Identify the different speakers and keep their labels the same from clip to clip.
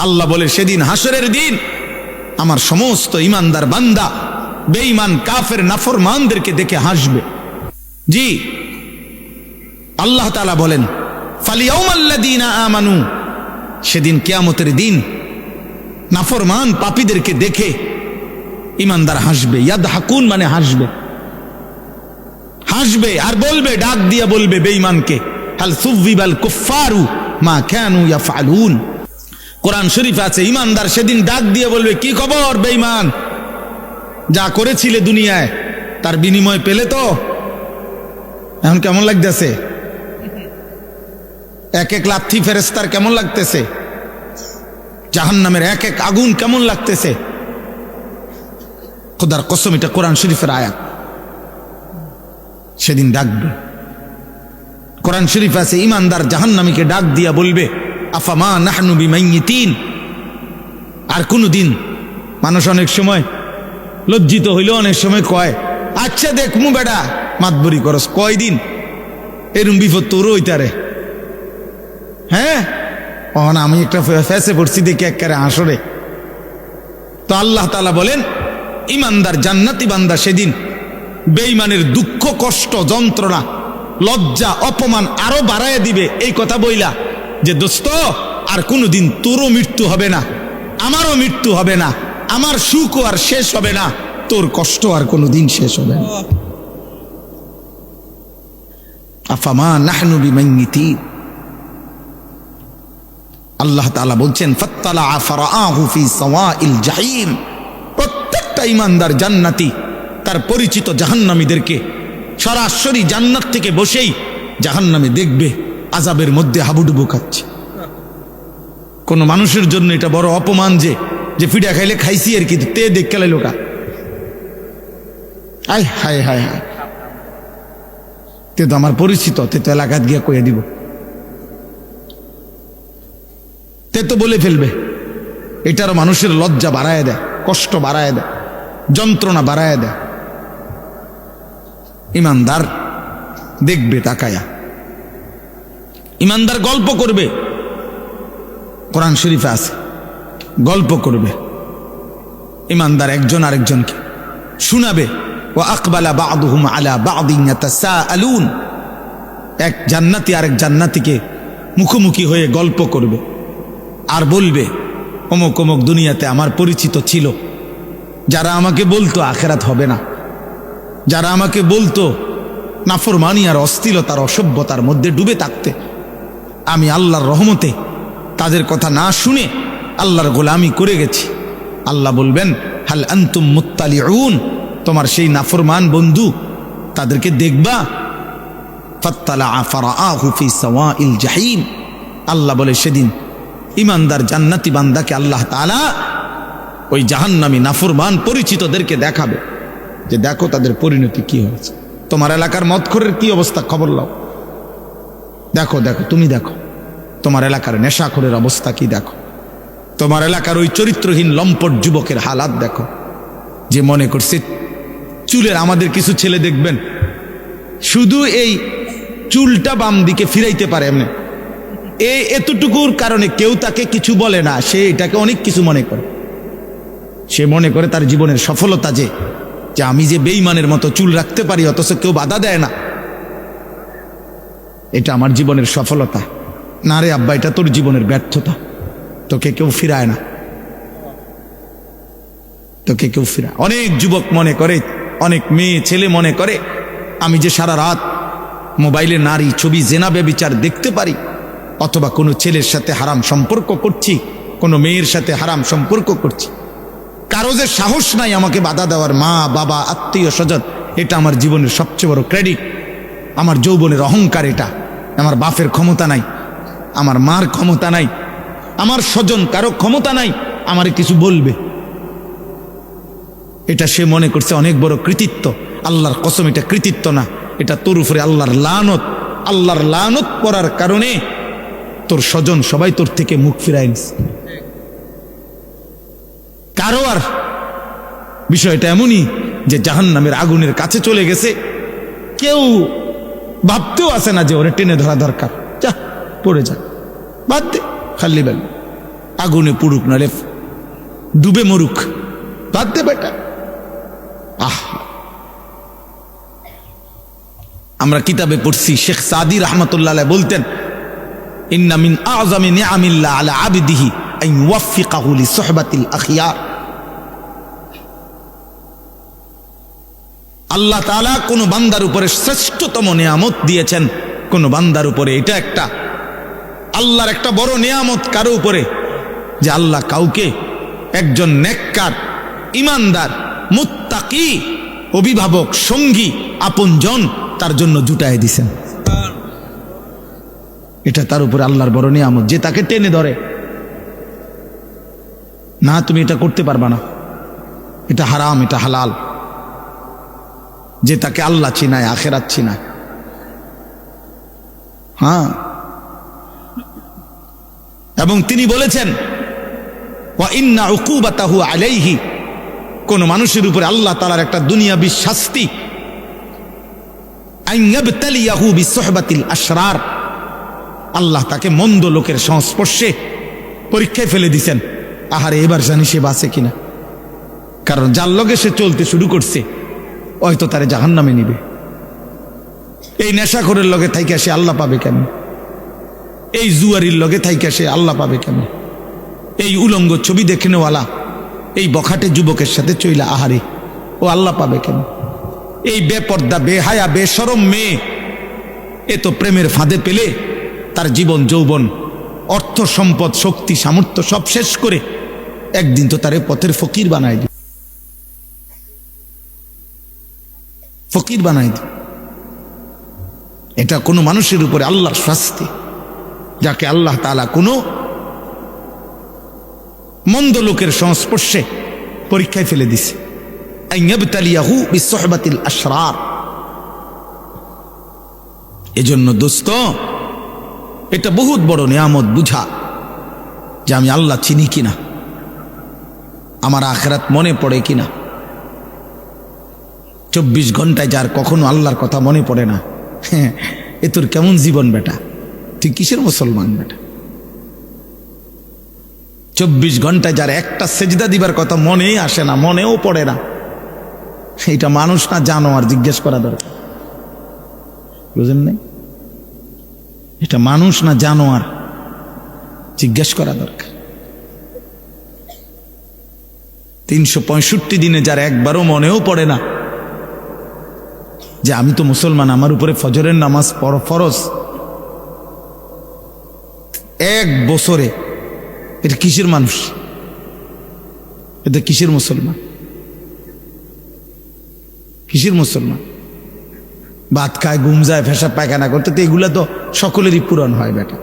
Speaker 1: আল্লাহ বলে সেদিন হাসরের দিন আমার সমস্ত ইমানদার বান্দা বেঈমান কাফের নাফরমানদেরকে দেখে হাসবে। জি, আল্লাহ তাআলা বলেন ফালিয়াউমাল্লাযীনা আমানু, সেদিন কিয়ামতের দিন নাফরমান পাপীদেরকে দেখে ইমানদার হাসবে। ইয়াদহাকুন মানে হাসবে, হাসবে আর বলবে, ডাক দিয়ে বলবে বেঈমানকে, হাল সুযিবাল কুফফারু মা কানু ইয়াফআলুন। কোরআন শরীফ আছে ইমানদার সেদিন ডাক দিয়ে বলবে, কি খবর বেঈমান, যা করেছিলে দুনিয়ায় তার বিনিময় পেলে তো? এখন কেমন লাগতেছে? এক এক লাথি ফেরেশতার কেমন লাগতেছে? জাহান্নামের এক এক আগুন কেমন লাগতেছে? খোদার কসম, এটা কোরআন শরীফের আয়াত। সেদিন ডাকবে। কোরআন শরীফ আছে ইমানদার জাহান্নামীকে ডাক দিয়া বলবে, আফামা নাহনু বিমাইয়িতিন। আর কোনদিন মানুষ অনেক সময় লজ্জিত হইল, অনেক সময় কয়, আচ্ছা দেখমু বেটা মাতবরি করস, কয়দিন এরম বিপদ তোরও হইতারে। হ্যাঁ, আমি একটা ফেসে পড়ছি দেখি একেবারে হাসরে। তো আল্লাহ তাআলা বলেন ইমানদার জান্নাতি বান্দা সেদিন বেঈমানের দুঃখ কষ্ট যন্ত্রণা লজ্জা অপমান আরো বাড়ায় দিবে এই কথা বইলা যে দোস্ত আর কোনোদিন তোরও মৃত্যু হবে না, আমারও মৃত্যু হবে না, আমার সুখও আর শেষ হবে না, তোর কষ্ট আর কোনোদিন শেষ হবে না। আফামা নাহনু বিমাইয়িতিন। আল্লাহ তাআলা বলছেন ফাত্তালা ফারাআহু ফি সাওয়াইল জাহিম। প্রত্যেকটা ইমানদার জান্নাতি তার পরিচিত জাহান্নামীদেরকে সরাসরি জান্নাত থেকে বসেই জাহান্নামে দেখবে আযাবের মধ্যে হাবুডুবু খাচ্ছে। কোন মানুষের জন্য এটা বড় অপমান যে ফিডা খাইলে খাইছি আর কি, তে দেখ খেলে লোকা। আয় হায় হায় হায়, তে তো আমার পরিচিত, তে তো এলাকাত গিয়া কইয়া দিব, তে তো বলে ফেলবে। এটারও মানুষের লজ্জা বাড়ায় দেয়, কষ্ট বাড়ায় দেয়, যন্ত্রণা বাড়ায় দেয়। ইমানদার দেখবে তাকায়া, ইমানদার গল্প করবে। কোরআন শরীফে আছে গল্প করবে ইমানদার একজন আরেকজনকে শোনাবে। ওয়া আকবালা বা'দুহুম আলা বা'দিন ইয়াতাসাআলুন। এক জান্নাতি আরেক জান্নাতিকে মুখোমুখি হয়ে গল্প করবে আর বলবে, অমুক অমুক দুনিয়াতে আমার পরিচিত ছিল, যারা আমাকে বলতো আখিরাত হবে না, যারা আমাকে বলতো নাফরমানি আর অশ্লীলতার অসভ্যতার মধ্যে ডুবে থাকতে, আমি আল্লাহর রহমতে তাদের কথা না শুনে আল্লাহর গোলামি করে গেছি। আল্লাহ বলবেন হাল আনতুম মুত্তালিউন, তোমার সেই নাফরমান বন্ধু তাদেরকে দেখবা? ফাত্তালা ফারাআহু ফি সাওয়াইল জাহিম। আল্লাহ বলে সেদিন ইমানদার জান্নাতি বান্দাকে আল্লাহ তাআলা ওই জাহান্নামী নাফরমান পরিচিতদেরকে দেখাবে যে দেখো তাদের পরিণতি কি হয়েছে। তোমার এলাকার মদখোরের কি অবস্থা খবর লাও, দেখো দেখো, তুমি দেখো তোমার এলাকার নেশাখোরের অবস্থা কি, দেখো তোমার এলাকার ওই চরিত্রহীন লম্পট যুবকের হালাত দেখো, যে মনে করছে চুলের, আমাদের কিছু ছেলে দেখবেন শুধু এই চুলটা বাম দিকে ফিরাইতে পারে এমনি, এই এতটুকুর কারণে কেউ তাকে কিছু বলে না, সে এটাকে অনেক কিছু মনে করে। সে মনে করে তার জীবনের সফলতা যে আমি যে বেঈমানের মতো চুল রাখতে পারি অথচ কেউ বাধা দেয় না, এটা আমার জীবনের সফলতা। না রে আব্বা, এটা তোর জীবনের ব্যর্থতা, তোকে কেউ ফিরায় না, তোকে কেউ ফিরায়। অনেক যুবক মনে করে, অনেক মেয়ে ছেলে মনে করে আমি যে সারা রাত মোবাইলে নারী ছবি জেনা ব্যভিচার দেখতে পারি, অথবা কোনো ছেলের সাথে হারাম সম্পর্ক করছি, কোনো মেয়ের সাথে হারাম সম্পর্ক করছি, কারো যে সাহস নাই আমাকে বাধা দেওয়ার, মা বাবা আত্মীয় স্বজন, এটা আমার জীবনের সবচেয়ে বড় ক্রেডিট, আমার যৌবনের অহংকার এটা। আমার বাপের ক্ষমতা নাই, আমার মার ক্ষমতা নাই, আমার স্বজন কারো ক্ষমতা নাই আমারে কিছু বলবে, এটা সে মনে করছে অনেক বড় কৃতিত্ব। আল্লাহর কসম, এটা কৃতিত্ব না, এটা তোর উপরে আল্লাহর লানত। আল্লাহর লানত পড়ার কারণে তোর স্বজন সবাই তোর থেকে মুখ ফিরায় নিছে। কারো আর বিষয়টা এমনই যে জাহান্নামের আগুনের কাছে চলে গেছে, কেউ ভাবতেও আসে না যে ওরে টেনে ধরা দরকার, যা পড়ে যা, বাদ দে, খালি বেল। আগুনে পুড়ুক, নাহলে ডুবে মরুক, বাদ দে বেটা। আমরা কিতাবে পড়ছি, শেখ সাদি রহমতুল্লাহ আলাইহি বলতেন, ইন্না মিন আযমি নিআমিল্লাহ আলা আবদিহি আন ইউওয়াফিকাহু লিসুহবাতিল আখিয়ার। আল্লাহ তাআলা কোন বান্দার উপরে শ্রেষ্ঠতম নিয়ামত দিয়েছেন, কোন বান্দার উপরে এটা একটা আল্লাহর একটা বড় নিয়ামত কারো উপরে, যে আল্লাহ কাউকে একজন নেককার, ইমানদার, মুত্তাকি, অভিভাবক, সঙ্গী, আপনজন তার জন্য জুটায় দিছেন। এটা তার উপরে আল্লাহর বড় নিয়ামত, যে তাকে টেনে ধরে, না তুমি এটা করতে পারবা না, এটা হারাম, এটা হালাল, যে তাকে আল্লাহ চিনায়, আখিরাত চিনায়। হ্যাঁ, এবং তিনি বলেছেন, ওয়া ইন্না উকুবাতাহু আলাইহি, কোন মানুষের উপরে আল্লাহ তাআলার একটা দুনিয়াবী শাস্তি, আন ইয়াবতালিয়াহু বিসুহবাতিল আশরার, আল্লাহ তাকে মন্দ লোকের সংস্পর্শে পরীক্ষায় ফেলে দিছেন। আহারে, এবার জানি সে বাঁচে কিনা, কারণ যার লগে সে চলতে শুরু করছে হয়তো তারে জাহান্নামে নিবে। এই নেশাখোরের লগে থাইকা সে আল্লাহ পাবে কেন? এই জুয়ারির লগে থাইকা সে আল্লাহ পাবে কেন? এই উলঙ্গ ছবি দেখে নেওয়ালা, এই বখাটে যুবকের সাথে চইলা আহারে, ও আল্লাহ পাবে কেন? এই বেপর্দা, বেহায়া, বেশরম মেয়ে, এ তো প্রেমের ফাঁদে পেলে তার জীবন, যৌবন, অর্থ, সম্পদ, শক্তি, সামর্থ্য সব শেষ করে একদিন তো তারে পথের ফকির বানাই দিবে, ফকির বানাই দিবে। এটা কোনো মানুষের উপরে আল্লাহর শাস্তি, যাকে আল্লাহ তাআলা কোনো মন্দ লোকের সংস্পর্শে পরীক্ষায় ফেলে দিছে। আন ইয়াবতালিয়াহু বিসুহবাতিল আশরার। এজন্য দোস্ত, এটা বহুত বড় নিয়ামত বুঝা, যে আমি আল্লাহ চিনি কিনা, আমার আখিরাত মনে পড়ে কিনা। 24 ঘন্টায় যার কখনো আল্লাহর কথা মনে পড়ে না, এ তোর কেমন জীবন বেটা? তুই কিসের মুসলমান বেটা? 24 ঘন্টায় যার একটা সেজদা দিবার কথা মনেই আসে না, মনেও পড়ে না, এটা মানুষ না জানোয়ার? জিজ্ঞেস করা দরকার, বুঝেন নাই? এটা মানুষ না জানোয়ার? জিজ্ঞেস করা দরকার। 365 দিনে যার একবারও মনেও পড়ে না যে আমি তো মুসলমান, আমার উপরে ফজরের নামাজ ফরজ, 1 বছরে, এটা কিসের মানুষ? এটা কিসের মুসলমান? কিসের মুসলমান? ভাত খায়, ঘুম যায়, পেশাব পায়খানা করতে, তো এগুলা তো সকলেরই পূরণ হয় বেটা।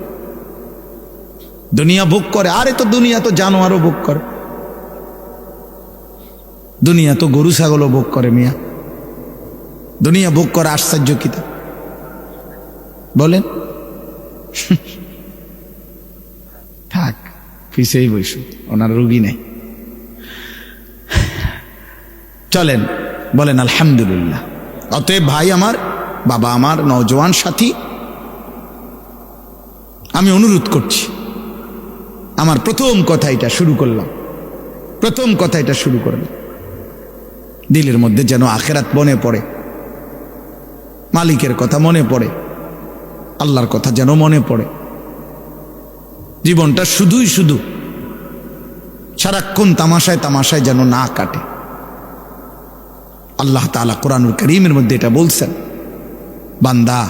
Speaker 1: দুনিয়া ভোগ করে, আরে তো দুনিয়া তো জানোয়ারও ভোগ করে, দুনিয়া তো গরু ছাগলও ভোগ করে মিয়া। দুনিয়া ভোগ করে আশ্চর্য কিতা বলেন? থাক, পিছেই বসু, ওনার রুগী নেই। চলেন, বলেন আলহামদুলিল্লাহ। অতএব ভাই আমার, বাবা আমার, নওজোয়ান সাথী, আমি অনুরোধ করছি, আমার প্রথম কথা এটা শুরু করলাম, প্রথম কথা এটা শুরু করলাম, দিলের মধ্যে যেন আখিরাত মনে পড়ে, মালিকের কথা মনে পড়ে, আল্লাহর কথা যেন মনে পড়ে। জীবনটা শুধুই শুধু সারাক্ষণ তামাশায় তামাশায় যেন না কাটে। আল্লাহ তাআলা কোরআনুল কারীমের মধ্যে এটা বলছেন, বান্দা,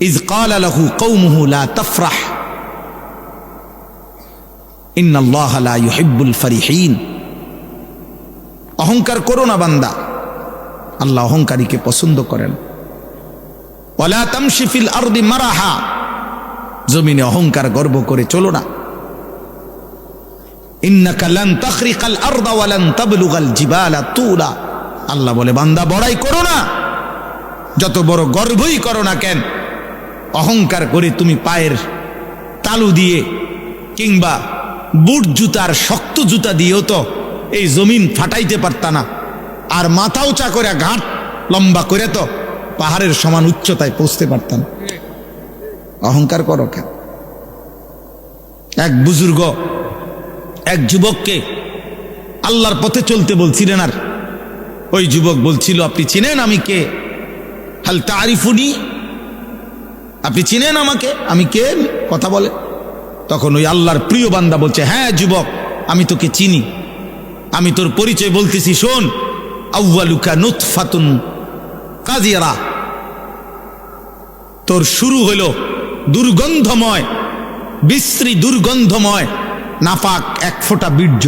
Speaker 1: ইয ক্বালা লাহু কওমুহু লা তাফরাহ ইন্নাল্লাহা লা ইউহিব্বুল ফারিহিন। অহংকার করো না বান্দা, আল্লাহ অহংকারীকে পছন্দ করেন। ওয়ালা তামশি ফিল আরদি মারাহা, জমিনে অহংকার গর্ব করে চলো না। ইন্নাকা লান তাখরিকাল আরদা ওয়া লান তাবলুগাল জিবালা তুলা। আল্লাহ বলে, বান্দা বড়াই করো না, যত বড় গর্বই করো না কেন, অহংকার করে তুমি পায়ের তালু দিয়ে কিংবা বুট জুতার শক্ত জুতা দিয়েও তো এই জমিন ফাটাইতে পারতা না, আর মাথা উঁচা করে ঘাট লম্বা করে তো পাহাড়ের সমান উচ্চতায় পৌঁছতে পারতাম। অহংকার করো কেন? এক বুজুর্গ এক যুবককে আল্লাহর পথে চলতে বলছিলেন, আর ওই যুবক বলছিল, আপনি চিনেন আমি কে? হাল তারিফুনি, আপনি চিনেন আমাকে, আমি কে? কথা বলে। তখন ওই আল্লাহর প্রিয় বান্দা বলছে, হ্যাঁ যুবক, আমি তোকে চিনি, আমি তোর পরিচয় বলতেছি, শোন। আউয়ালুকা নুতফাতুন কাযিরা, তোর শুরু হলো দুর্গন্ধময়, বিশ্রী দুর্গন্ধময় নাপাক এক ফোঁটা বীর্য।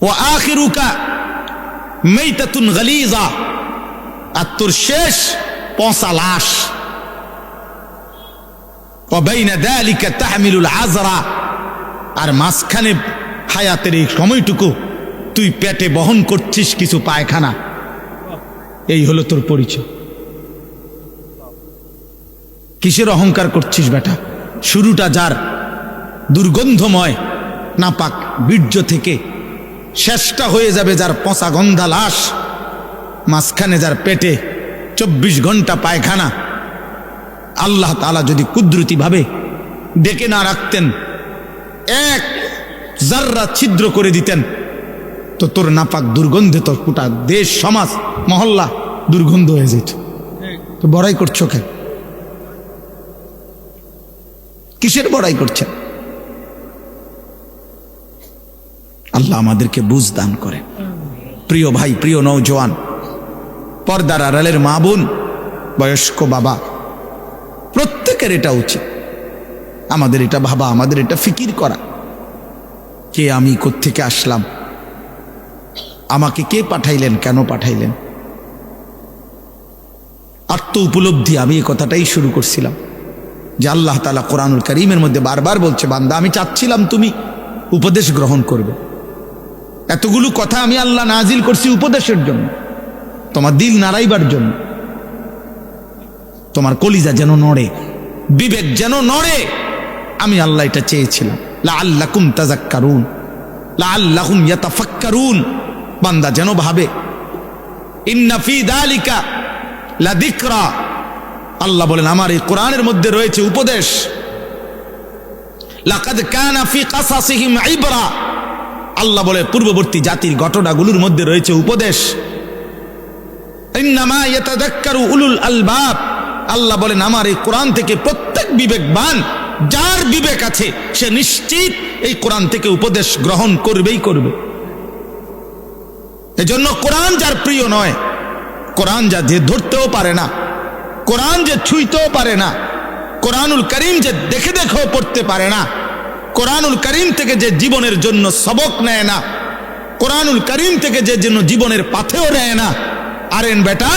Speaker 1: ওয়া আখিরুকা মাইতাতুন গালিযা, আর তোর শেষ পচা লাশ। ওয়া বাইনা যালিকা তাহমিলুল আযরা, আর মাঝখানে হায়াতের এই সময়টুকু তুই পেটে বহন করছিস কিছু পায়খানা। এই হলো তোর পরিচয়। কিসের অহংকার করছিস বেটা? শুরুটা যার দুর্গন্ধময় নাপাক বীর্য থেকে, শেষটা হয়ে যাবে যার পচা গন্ধা লাশ, মাঝখানে যার পেটে 24 ঘন্টা পায়খানা। আল্লাহ তাআলা যদি কুদরতি ভাবে ডেকে না রাখতেন, এক জাররা ছিদ্র করে দিতেন, তো তোর নাপাক দুর্গন্ধে তোর গোটা দেশ, সমাজ, মহল্লা দুর্গন্ধ হয়ে যেত। তো বড়াই করছো কেন? কিসের বড়াই করছেন? আল্লাহ আমাদেরকে বুঝ দান করে। প্রিয় ভাই, প্রিয় নওজোয়ান, পর্দার আড়ালের মা বোন, বয়স্ক বাবা, প্রত্যেকের এটা উচিত, আমাদের এটা ভাবা, আমাদের এটা ফিকির করা, কে আমি, কোত্থেকে আসলাম, আমাকে কে পাঠাইলেন, কেন পাঠাইলেন। আত্ম উপলব্ধি। আমি এই কথাটাই শুরু করছিলাম যে আল্লাহ তাআলা কোরআনুল কারীমের মধ্যে বারবার বলছে, বান্দা আমি চাচ্ছিলাম তুমি উপদেশ গ্রহণ করবে। এতগুলো কথা আমি আল্লাহ নাজিল করছি উপদেশের জন্য, তোমার দিল নাড়াইবার জন্য, তোমার কলিজা যেন নড়ে, বিবেক যেন নড়ে। আমি আল্লাহ এটা চেয়েছিলাম, লাআল্লাকুম তাযাক্কারুন, লাআল্লাহুম ইয়াতাফাক্কারুন, বান্দা যেন ভাবে। ইন্না ফি যালিকা লাযিকরা, আল্লাহ বলেন আমার এই কোরআনের মধ্যে রয়েছে উপদেশ। লাকাদ কানা ফি কাসাসিহিম ইবরা, আল্লাহ বলে পূর্ববর্তী জাতির ঘটনাগুলোর মধ্যে রয়েছে উপদেশ। ইন্নামা ইয়াতাযাক্কারু উলুল আলবাব, আল্লাহ বলেন আমার এই কোরআন থেকে প্রত্যেক বিবেকবান, যার বিবেক আছে, সে নিশ্চিত এই কোরআন থেকে উপদেশ গ্রহণ করবেই করবে। এজন্য কোরআন যার প্রিয় নয়, কোরআন যা যে ধরতেও পারে না, কোরআন যে ছুঁইতেও পারে না, কোরআনুল কারীম যে দেখে দেখেও পড়তে পারে না, কোরআনুল কারীম থেকে যে জীবনের জন্য সবক নেয় না, কোরআনুল কারীম থেকে যে জন্য জীবনের পাথেও নেয় না, আরেন বেটা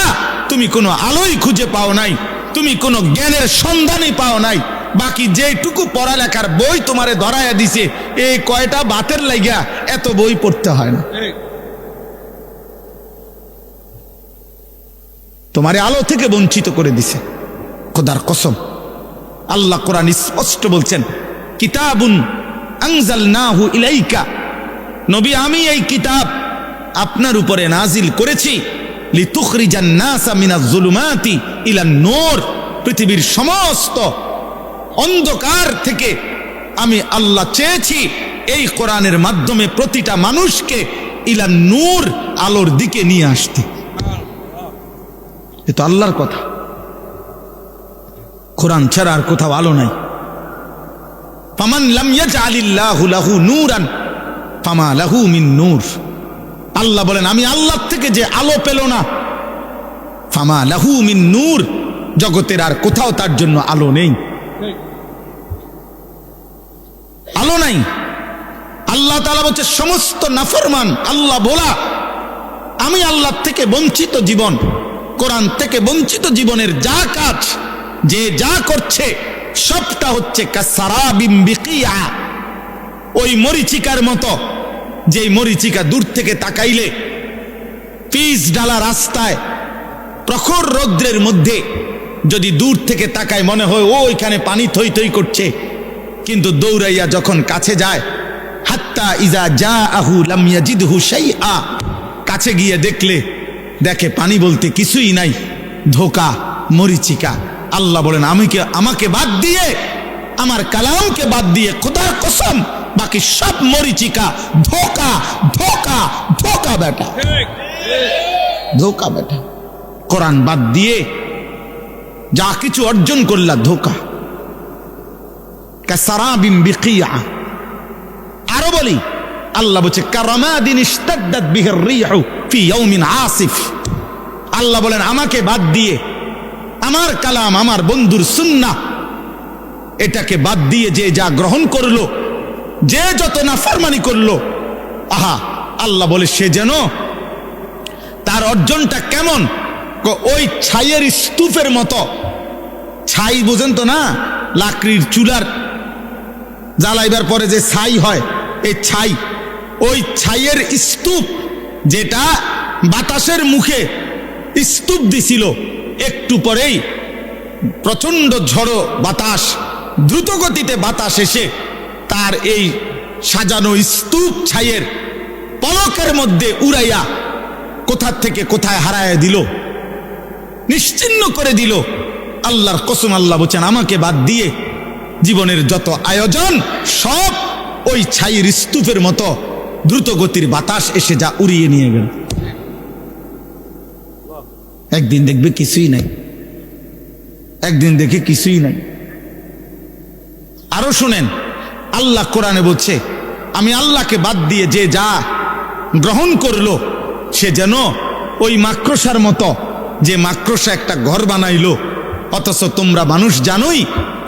Speaker 1: তুমি কোনো আলোই খুঁজে পাও নাই, তুমি কোনো জ্ঞানের সন্ধানই পাও নাই। বাকি যেটুকু পড়ালেখার বই তোমারে ধরায়া দিছে, এই কয়টা বাতের লাগিয়া এত বই পড়তে হয় না। তোমারে আলো থেকে বঞ্চিত করে দিছে, খোদার কসম। আল্লাহ কোরআন স্পষ্ট বলছেন, কিতাবুন আনজালনাহু ইলাইকা, নবী আমি এই কিতাব আপনার উপরে নাজিল করেছি, লিতুখরিজান নাসা মিনাজ যুলুমাতি ইলান নূর, পৃথিবীর সমস্ত অন্ধকার থেকে আমি আল্লাহ চেয়েছি এই কোরআনের মাধ্যমে প্রতিটা মানুষকে ইলান নূর, আলোর দিকে নিয়ে আসতে। এ তো আল্লাহর কথা, কোরআন ছাড়া আর কোথাও আলো নাই। ফামান লাম ইয়াজআলিল্লাহু লাহু নূরান ফামা লাহু মিন নূর, আল্লাহ বলেন আমি আল্লাহ থেকে যে আলো পেল না, ফামা লাহু মিন নূর, জগতের আর কোথাও তার জন্য আলো নেই, আলো নাই। আল্লাহ তাআলা বলছে সমস্ত নাফরমান আল্লাহ বলা, আমি আল্লাহ থেকে বঞ্চিত জীবন, কোরআন থেকে বঞ্চিত জীবনের যা কাজ, যে যা করছে সবটা হচ্ছে কাসারাবিম বিকিয়া, ওই মরিচিকার মতো, যে মরিচিকা দূর থেকে তাকাইলে পিচ ডালা রাস্তায় প্রখর রৌদ্রের মধ্যে যদি দূর থেকে তাকায় মনে হয় ও ওইখানে পানি থই থই করছে, কিন্তু দৌড়াইয়া যখন কাছে যায়, হাত্তা ইজা জাআহু লাম ইয়াজিদহু শাইআ, কাছে গিয়ে দেখে পানি বলতে কিছুই নাই, ধোকা, মরিচিকা, আল্লাহ বলেন আমাকে বাদ দিয়ে, আমার কালামকে বাদ দিয়ে খোদার কসম বাকি সব মরিচিকা, ধোকা ধোকা ধোকা বেটা, ধোকা বেটা। কোরআন বাদ দিয়ে যা কিছু অর্জন করলা ধোকা। কাসারাবিন বিকিয়া। আরো বলি, আল্লাহ বলছে কারামাদিন ইশতাদ্দাত বিহির রিহু ফি ইয়াউমিন আসিফ। আল্লাহ বলেন আমাকে বাদ দিয়ে, আমার কালাম, আমার বন্ধুর সুন্নাহ, এটাকে বাদ দিয়ে যে যা গ্রহণ করলো, যে যত নাফরমানি করলো, আহা, আল্লাহ বলে সে যেন তার অর্জনটা কেমন, ওই ছাইয়ের স্তূপের মতো। ছাই বুঝেন তো না, লাকড়ির চুলার জ্বালাইবার পরে যে ছাই হয়, এই ছাই, ওই ছাইয়ের স্তূপ যেটা বাতাসের মুখে স্তূপ দিছিল, একটু পরেই প্রচন্ড ঝড়ো বাতাস, দ্রুত গতিতে বাতাস এসে তার এই সাজানো স্তূপ ছাইয়ের পলকের মধ্যে উড়াইয়া কোথা থেকে কোথায় হারায় দিল, নিশ্চিহ্ন করে দিল। আল্লাহর কসম, আল্লাহ বলছেন আমাকে বাদ দিয়ে জীবনের যত আয়োজন সব ওই ছাইয়ের স্তূপের মতো দ্রুত গতির বাতাস এসে যা উড়িয়ে নিয়ে গেল। একদিন দেখবে কিছুই নাই, একদিন দেখে কিছুই নাই। আরো শুনেন, আল্লাহ কোরআনে বলছে আমি আল্লাহকে বাদ দিয়ে যে যা গ্রহণ করলো সে যেন ওই মাকড়সার মতো, যে মাকড়সা একটা ঘর বানাইলো, অথচ তোমরা মানুষ জানোই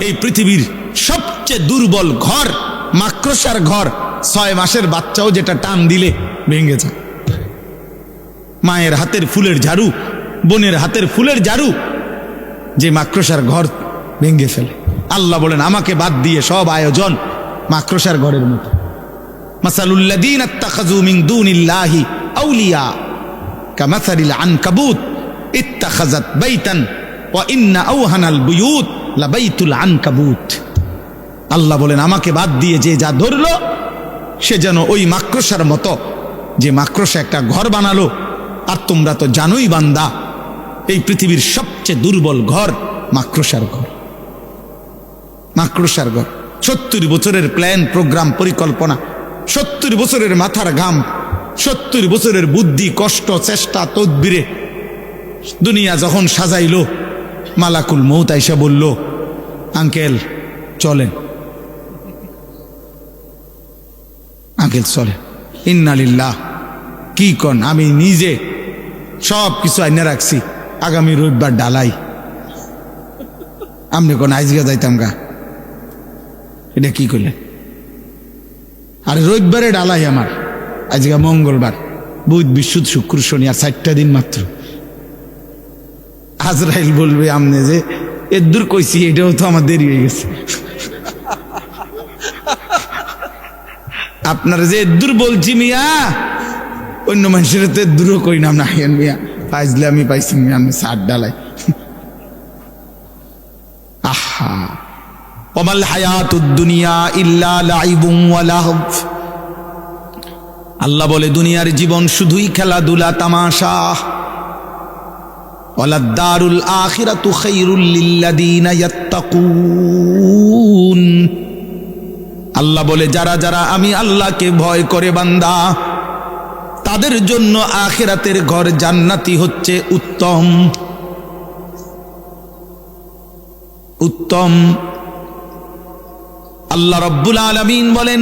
Speaker 1: এই পৃথিবীর সবচেয়ে দুর্বল ঘর মাকড়সার ঘর। 6 মাসের বাচ্চাও যেটা টান দিলে ভেঙে যায়। মায়ের হাতের ফুলের ঝাড়ু, বোনের হাতের ফুলের ঝাড়ু যে মাকড়সার ঘর ভেঙে ফেলে। আল্লাহ বলেন আমাকে বাদ দিয়ে সব আয়োজন মাকড়সার ঘরের মতো। মাসালুল্লাযীনা ইত্তাখাযু মিন দুনিল্লাহি আউলিয়া কামাসালিল আনকাবুত ইত্তাখাযাত বাইতান ওয়া ইন্না আওহানাল বুয়ুত লাবাইতুল আনকাবুত। আল্লাহ বলেন আমাকে বাদ দিয়ে যে যা ধরলো সে যেন ওই মাকড়সার মতো, যে মাকড়সা একটা ঘর বানালো। আর তোমরা তো জানোই বান্দা, এই পৃথিবীর সবচেয়ে দুর্বল ঘর মাকড়সার ঘর, মাকড়সার ঘর। 70 বছরের প্ল্যান, প্রোগ্রাম, পরিকল্পনা, 70 বছরের মাথার ঘাম, 70 বছরের বুদ্ধি, কষ্ট, চেষ্টা, তদবিরে দুনিয়া যখন সাজাইলো, মালাকুল মউত আইসা বলল আঙ্কেল চলেন, আঙ্কেল চলেন। ইন্না লিল্লাহ। কি কন? আমি নিজে সব কিছু আইনে রাখছি, আগামী রবিবার ডালাই। আপনি কোন আইজগা যাইতাম গা, এটা কি করলেন? আরে রবিবারে ডালাই আমার, আজকে মঙ্গলবার, বুধ, বৃহস্পতি, শুক্র, শনি, আর 4টা দিন মাত্র। আজরাইল বলবে আমনে যে এদূর কইছি, এটাও তো আমার দেরি হয়ে গেছে। আপনারা যে এদূর বলছি মিয়া, অন্য মানুষের তো এদূরও কই না মিয়া, পাইজলে আমি পাইছি মিয়া, আমি 60 ডালাই। আহা, ওয়ামাল হায়াতুদ দুনিয়া ইল্লা লাইবুন ওয়া লাহব। আল্লাহ বলে দুনিয়ার জীবন শুধুই খেলাধুলা, তামাশা। ওয়ালাদ-দারুল আখিরাতু খায়রুল লিল্লাযীনা ইয়াত্তাকুন। আল্লাহ বলে যারা যারা আমি আল্লাহকে ভয় করে বান্দা, তাদের জন্য আখিরাতের ঘর জান্নাতি হচ্ছে উত্তম, উত্তম। আল্লাহ রাব্বুল আলামিন বলেন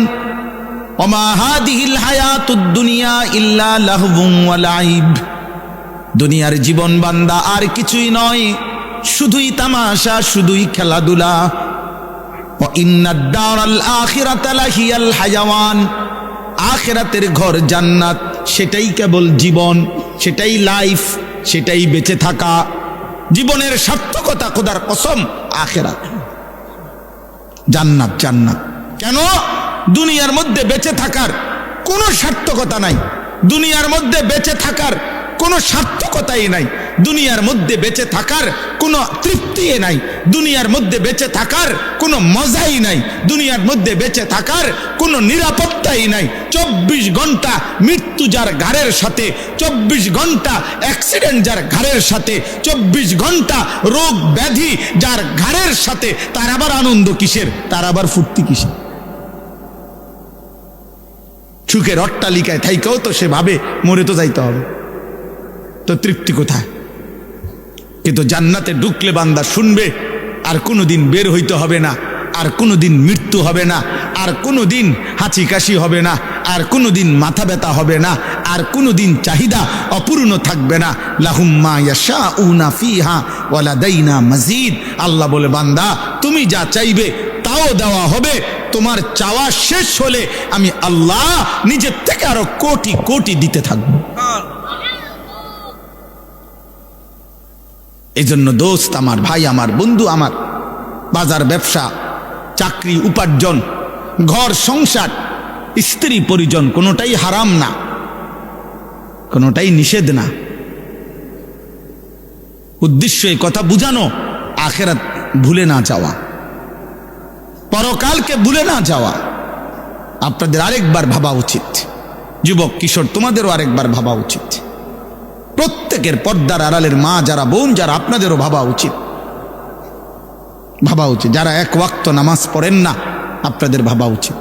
Speaker 1: ওমা হাদিহিল হায়াতুদ দুনিয়া ইল্লা লাহবুন ওয়া লাইব। দুনিয়ার জীবন বান্দা আর কিছুই নয়, শুধুই তামাশা, শুধুই খেলাধুলা। ওয়া ইন্নাদ দারাল আখিরাতা লাহিয়াল হায়াওয়ান। আখিরাতের ঘর জান্নাত, সেটাই কেবল জীবন, সেটাই লাইফ, সেটাই বেঁচে থাকা। জীবনের সার্থকতা খোদার কসম আখিরাত, জান্নাত। জান্নাত কেন? দুনিয়ার মধ্যে বেঁচে থাকার কোনো সার্থকতা নাই, দুনিয়ার মধ্যে বেঁচে থাকার কোনো সার্থকতাই নাই। দুনিয়ার মধ্যে বেঁচে থাকার কোনো তৃপ্তি নাই, দুনিয়ার মধ্যে বেঁচে থাকার কোনো মজাই নাই, দুনিয়ার মধ্যে বেঁচে থাকার কোনো নিরাপত্তাই নাই। 24 ঘন্টা মৃত্যু যার ঘাড়ের সাথে, 24 ঘন্টা অ্যাক্সিডেন্ট যার ঘাড়ের সাথে, 24 ঘন্টা রোগ ব্যাধি যার ঘাড়ের সাথে, তার আবার আনন্দ কিসের, তার আবার ফুর্তি কিসের? সুখের অট্টালিকায় থাইকাও তো সে ভাবে মরে তো যাইতে হবে, তো তৃপ্তি কোথায়? কিন্তু জান্নাতে ঢুকলে বান্দা শুনবে আর কোনোদিন বের হইতে হবে না, আর কোনোদিন মৃত্যু হবে না, আর কোনোদিন হাঁচি কাশি হবে না, আর কোনোদিন মাথা ব্যথা হবে না, আর কোনোদিন চাহিদা অপূর্ণ থাকবে না। লাহুম মা ইয়াশাউনা ফিহা ওয়া লাদাইনা মাজিদ। আল্লাহ বলে, বান্দা তুমি যা চাইবে তাও দেওয়া হবে, তোমার চাওয়া শেষ হলে আমি আল্লাহ নিজের থেকে আরো কোটি কোটি দিতে থাকবো। এই জন্য দোস্ত আমার, ভাই আমার, বন্ধু আমার, বাজার ব্যবসা, চাকরি, উপার্জন, ঘর সংসার, স্ত্রী পরিজন কোনোটাই হারাম না, কোনোটাই নিষেধ না। উদ্দেশ্য এই কথা বুঝানো, আখিরাত ভুলে না যাওয়া, পরকালকে ভুলে না যাওয়া। আপনাদের আরেকবার ভাবা উচিত, যুবক কিশোর তোমাদেরও আরেকবার ভাবা উচিত, প্রত্যেকের পর্দার আড়ালের মা যারা, বোন যারা, আপনাদেরও ভাবা উচিত, ভাবা উচিত। যারা এক ওয়াক্ত নামাজ পড়েন না, আপনাদের ভাবা উচিত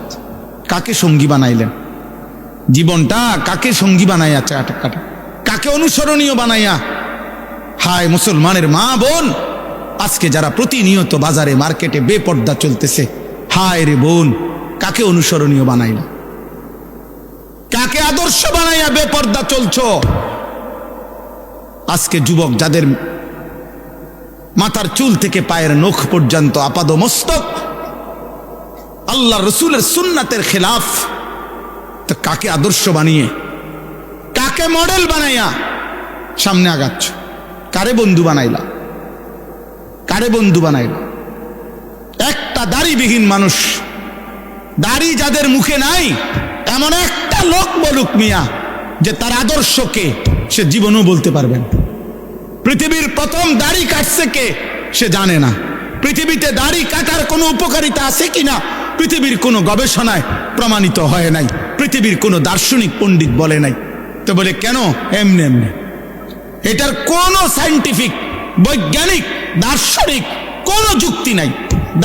Speaker 1: কাকে সঙ্গী বানাইলেন, জীবনটা কাকে সঙ্গী বানাইয়া, কাকে অনুসরণীয় বানাইয়া। হায় মুসলমানের মা বোন, আজকে যারা প্রতিনিয়ত বাজারে মার্কেটে বেপর্দা চলতেছে, হায় রে বোন, কাকে অনুসরণীয় বানাইলা, কাকে আদর্শ বানাইয়া বেপর্দা চলছো? আজকে যুবক যাদের মাথার চুল থেকে পায়ের নখ পর্যন্ত আপাদমস্তক আল্লাহ রসুলের সুন্নাতের খেলাফ, তো কাকে আদর্শ বানিয়ে, কাকে মডেল বানাইয়া সামনে আগাচ্ছ? কারে বন্ধু বানাইলা, কারে বন্ধু বানাইলা? একটা দাড়িবিহীন মানুষ, দাড়ি যাদের মুখে নাই, এমন একটা লোক বলুক মিয়া যে তার আদর্শকে সে জীবনও বলতে পারবেন। পৃথিবীর প্রথম দাড়ি কাটছে কে, সে জানে না। পৃথিবীতে দাড়ি কাটার কোনো উপকারিতা আছে কিনা পৃথিবীর কোনো গবেষণায় প্রমাণিত হয় নাই, পৃথিবীর কোনো দার্শনিক পণ্ডিত বলে নাই। তো বলে কেন? এমনি এমনি। এটার কোনো সায়েন্টিফিক, বৈজ্ঞানিক, দার্শনিক কোনো যুক্তি নাই।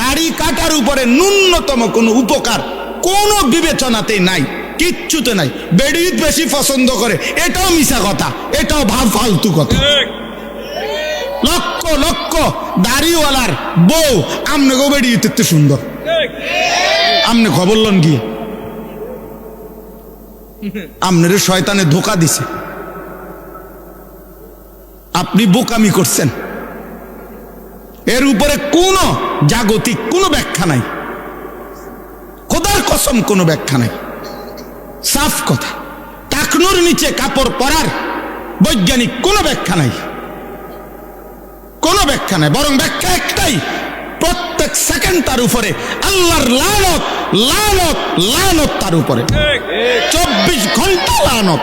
Speaker 1: দাড়ি কাটার উপরে ন্যূনতম কোনো উপকার কোনো বিবেচনাতেই নাই, কিচ্ছুতে নাই। বেড়িত বেশি পছন্দ করে, এটাও মিছা কথা, এটাও ফালতু কথা। লক্ষ লক্ষ দাড়িওয়ালার বউ আমনে গো বেড়িতে সুন্দর, আমনে খবর লন গিয়ে, আমনের শয়তানে ধোকা দিছে, আপনি বোকামি করছেন। এর উপরে কোনো জাগতিক কোনো ব্যাখ্যা নাই, খোদার কসম কোনো ব্যাখ্যা নাই, সাফ কথা। টাকনুর নিচে কাপড় পরার বৈজ্ঞানিক কোনো ব্যাখ্যা নাই, কোনো ব্যাখ্যা নাই। বরং ব্যাখ্যা একটাই, প্রত্যেক সেকেন্ড তার উপরে আল্লাহর লানত, লানত, লানত তার উপরে, 24 ঘন্টা লানত।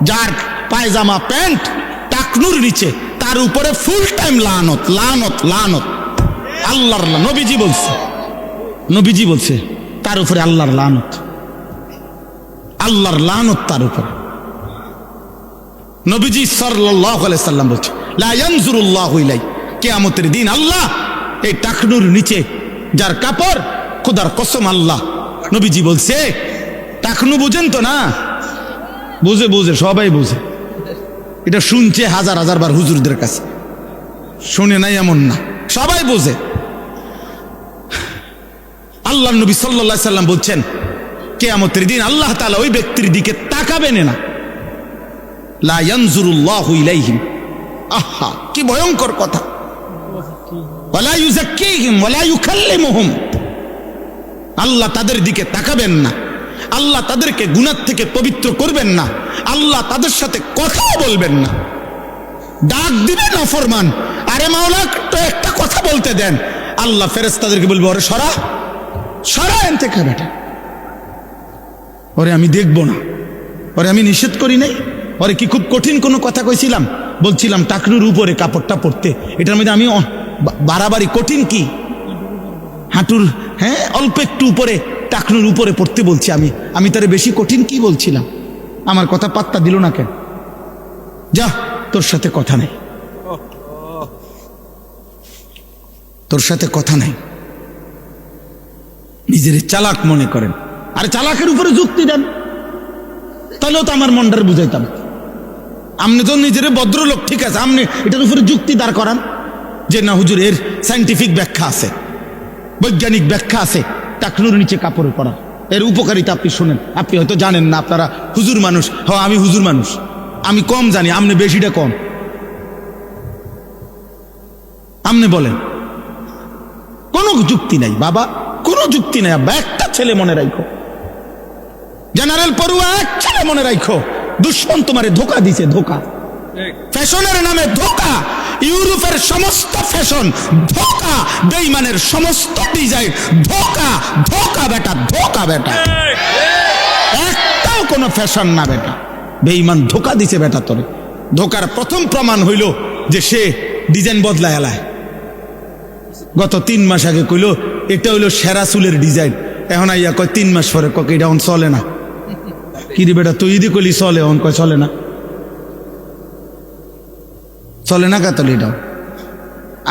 Speaker 1: যার পায়জামা প্যান্ট টাকনুর নিচে, তার উপরে ফুল টাইম লানত, লানত, লানত। আল্লাহর, নবীজি বলছে, নবীজি বলছে তার উপরে আল্লাহর লানত, আল্লাহর লানত তার উপরে। নবীজি সাল্লাল্লাহু আলাইহি সাল্লাম বলছে, লা ইয়ানজুরুল্লাহু ইলাই, কিয়ামতের দিন আল্লাহ এই টাকনুর নিচে যার কাপড়, খোদার কসম আল্লাহ, নবীজি বলছে, টাকনু বুঝেন তো না? বুঝে, বুঝে, সবাই বুঝে। এটা শুনছে হাজার হাজার বার হুজুরদের কাছে, শুনে নাই এমন না, সবাই বুঝে। আল্লাহ নবী সাল্লাল্লাহু আলাইহি সাল্লাম বলছেন, কিয়ামতের দিন আল্লাহ তাআলা ওই ব্যক্তির দিকে তাকাবেন না, লা ইয়ানজুরুল্লাহু ইলাইহিম। আহা, কি ভয়ঙ্কর কথা! ওয়ালা ইউযাক্কিহিম ওয়ালা ইউকাল্লিমুহুম। আল্লাহ তাদের দিকে তাকাবেন না, আল্লাহ তাদেরকে গুনাহ থেকে পবিত্র করবেন না, আল্লাহ তাদের সাথে কথাও বলবেন না, ডাক দিবেন নাফরমান। আরে মাওলা, তো একটা কথা বলতে দেন। আল্লাহ ফেরেশতাদেরকে বলবে, ওরে সরা, সরা এন থেকে বেটা, ওরে আমি দেখবো না, ওরে আমি নিষেধ করি নাই, ওরে কি খুব কঠিন কোনো কথা কইছিলাম? বলছিলাম টাকনুর উপরে কাপড়টা পরতে, এটার মধ্যে আমি বাড়াবাড়ি কঠিন কি হাঁটুর, হ্যাঁ অল্প একটু উপরে টাকনুর উপরে পড়তে বলছি আমি তারে বেশি কঠিন কি বলছিলাম? আমার কথা পাত্তা দিল না কেন? যা, তোর সাথে কথা নেই, তোর সাথে কথা নাই। নিজের চালাক মনে করেন, আর চালাকের উপরে যুক্তি দেন, তাহলেও তো আমার মনটার বুঝাইতাম। আপনি তো নিজের ভদ্রলোক, ঠিক আছে, আপনি এটার উপরে যুক্তি দাঁড় করান যে না হুজুর এর সায়েন্টিফিক ব্যাখ্যা আছে, বৈজ্ঞানিক ব্যাখ্যা আছে টাকনুর নিচে কাপড় পরা, এর উপকারিতা আপনি শুনেন। আপনি হয়তো জানেন না, আপনারা হুজুর মানুষ। হ্যাঁ আমি হুজুর মানুষ, আমি কম জানি, আপনি বেশিটা কম। আপনি বলেন, কোনো যুক্তি নাই বাবা, কোনো যুক্তি নাই আব্বা। একটা ছেলে মনে রাখো, জেনারেল পড়ুয়া এক ছেলে মনে রাখো, দুশ্মন তোমারে ধোকা দিছে, ধোকা, ফ্যাশনের নামে ধোকা। ইউরোপের সমস্ত ফ্যাশন ধোকা, বেঈমানের সমস্ত ডিজাইন ধোকা, ধোকা বেটা, ধোকা বেটা, একটাও কোনো ফ্যাশন না বেটা, বেঈমান ধোকা দিছে বেটা তোরে। ধোকার প্রথম প্রমাণ হইল যে সে ডিজাইন বদলায় এলায়। গত 3 মাস আগে কইল এটা হইলো সেরা চুলের ডিজাইন, এখন আইয়া কয় 3 মাস পরে কয় এটা এখন চলে না। কি রে বেটা, তুই যদি কইলি চলে, এখন কয় চলে না, চলে না কাতল, এটাও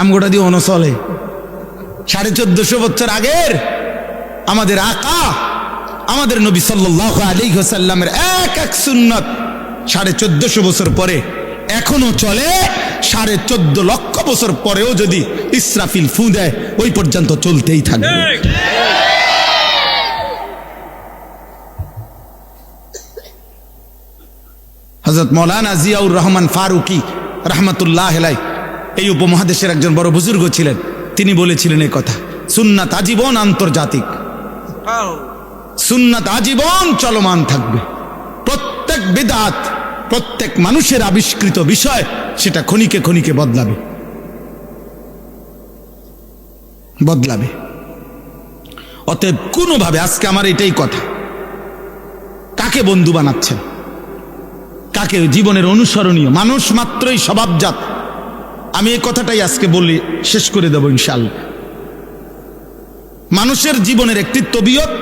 Speaker 1: আমগোটা দিয়ে অন চলে। 1450 বছর আগের আমাদের আকা, আমাদের নবী সাল্লাল্লাহু আলাইহি ওয়াসাল্লামের এক এক সুন্নাত 1450 বছর পরে এখনো চলে। 14.5 লক্ষ বছর পরেও যদি ইসরাফিল ফু দেয়, ওই পর্যন্ত চলতেই থাকবে। হযরত মাওলানা জিয়াউর রহমান ফারুকি রাহমাতুল্লাহ আলাইহি এই উপমহাদেশের একজন বড় বুজুর্গ ছিলেন। তিনি বলেছিলেন এই কথা, সুন্নাত আজীবন আন্তর্জাতিক, সুন্নাত আজীবন চলমান থাকবে। প্রত্যেক বিদআত, প্রত্যেক মানুষের আবিষ্কৃত বিষয়, সেটা ক্ষণিকে ক্ষণিকে বদলাবে, বদলাবে। অতএব কোনোভাবে, আজকে আমার এটাই কথা, কাকে বন্ধু বানাচ্ছেন, কাকে জীবনের অনুসরণীয় মানুষ মাত্রই স্বভাবজাত। আমি এই কথাটাই আজকে বলি, শেষ করে দেব ইনশাআল্লাহ। মানুষের জীবনের একটি তবিয়ত,